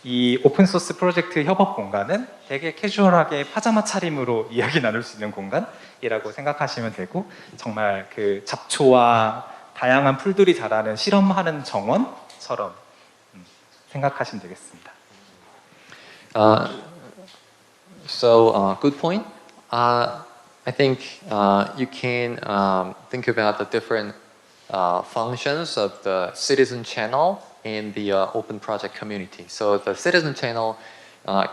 이 오픈소스 프로젝트 협업 공간은 되게 캐주얼하게 파자마 차림으로 이야기 나눌 수 있는 공간이라고 생각하시면 되고, 정말 그 잡초와 다양한 풀들이 자라는 실험하는 정원처럼 생각하시면 되겠습니다. Good point. I think you can think about the different functions of the citizen channel in the open project community. So the citizen channel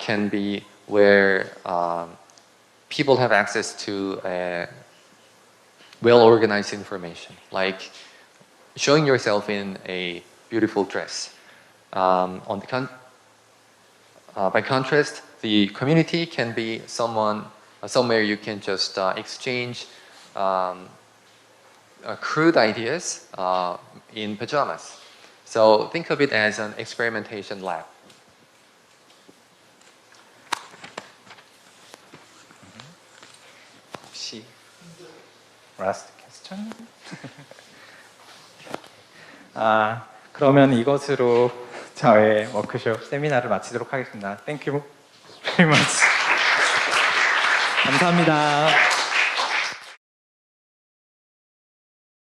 can be where people have access to well-organized information, like showing yourself in a beautiful dress. By contrast, the community can be somewhere you can just exchange crude ideas in pajamas. So think of it as an experimentation lab. 혹시 last question? 그러면 이것으로 저의 워크숍 세미나를 마치도록 하겠습니다. Thank you very much. 감사합니다.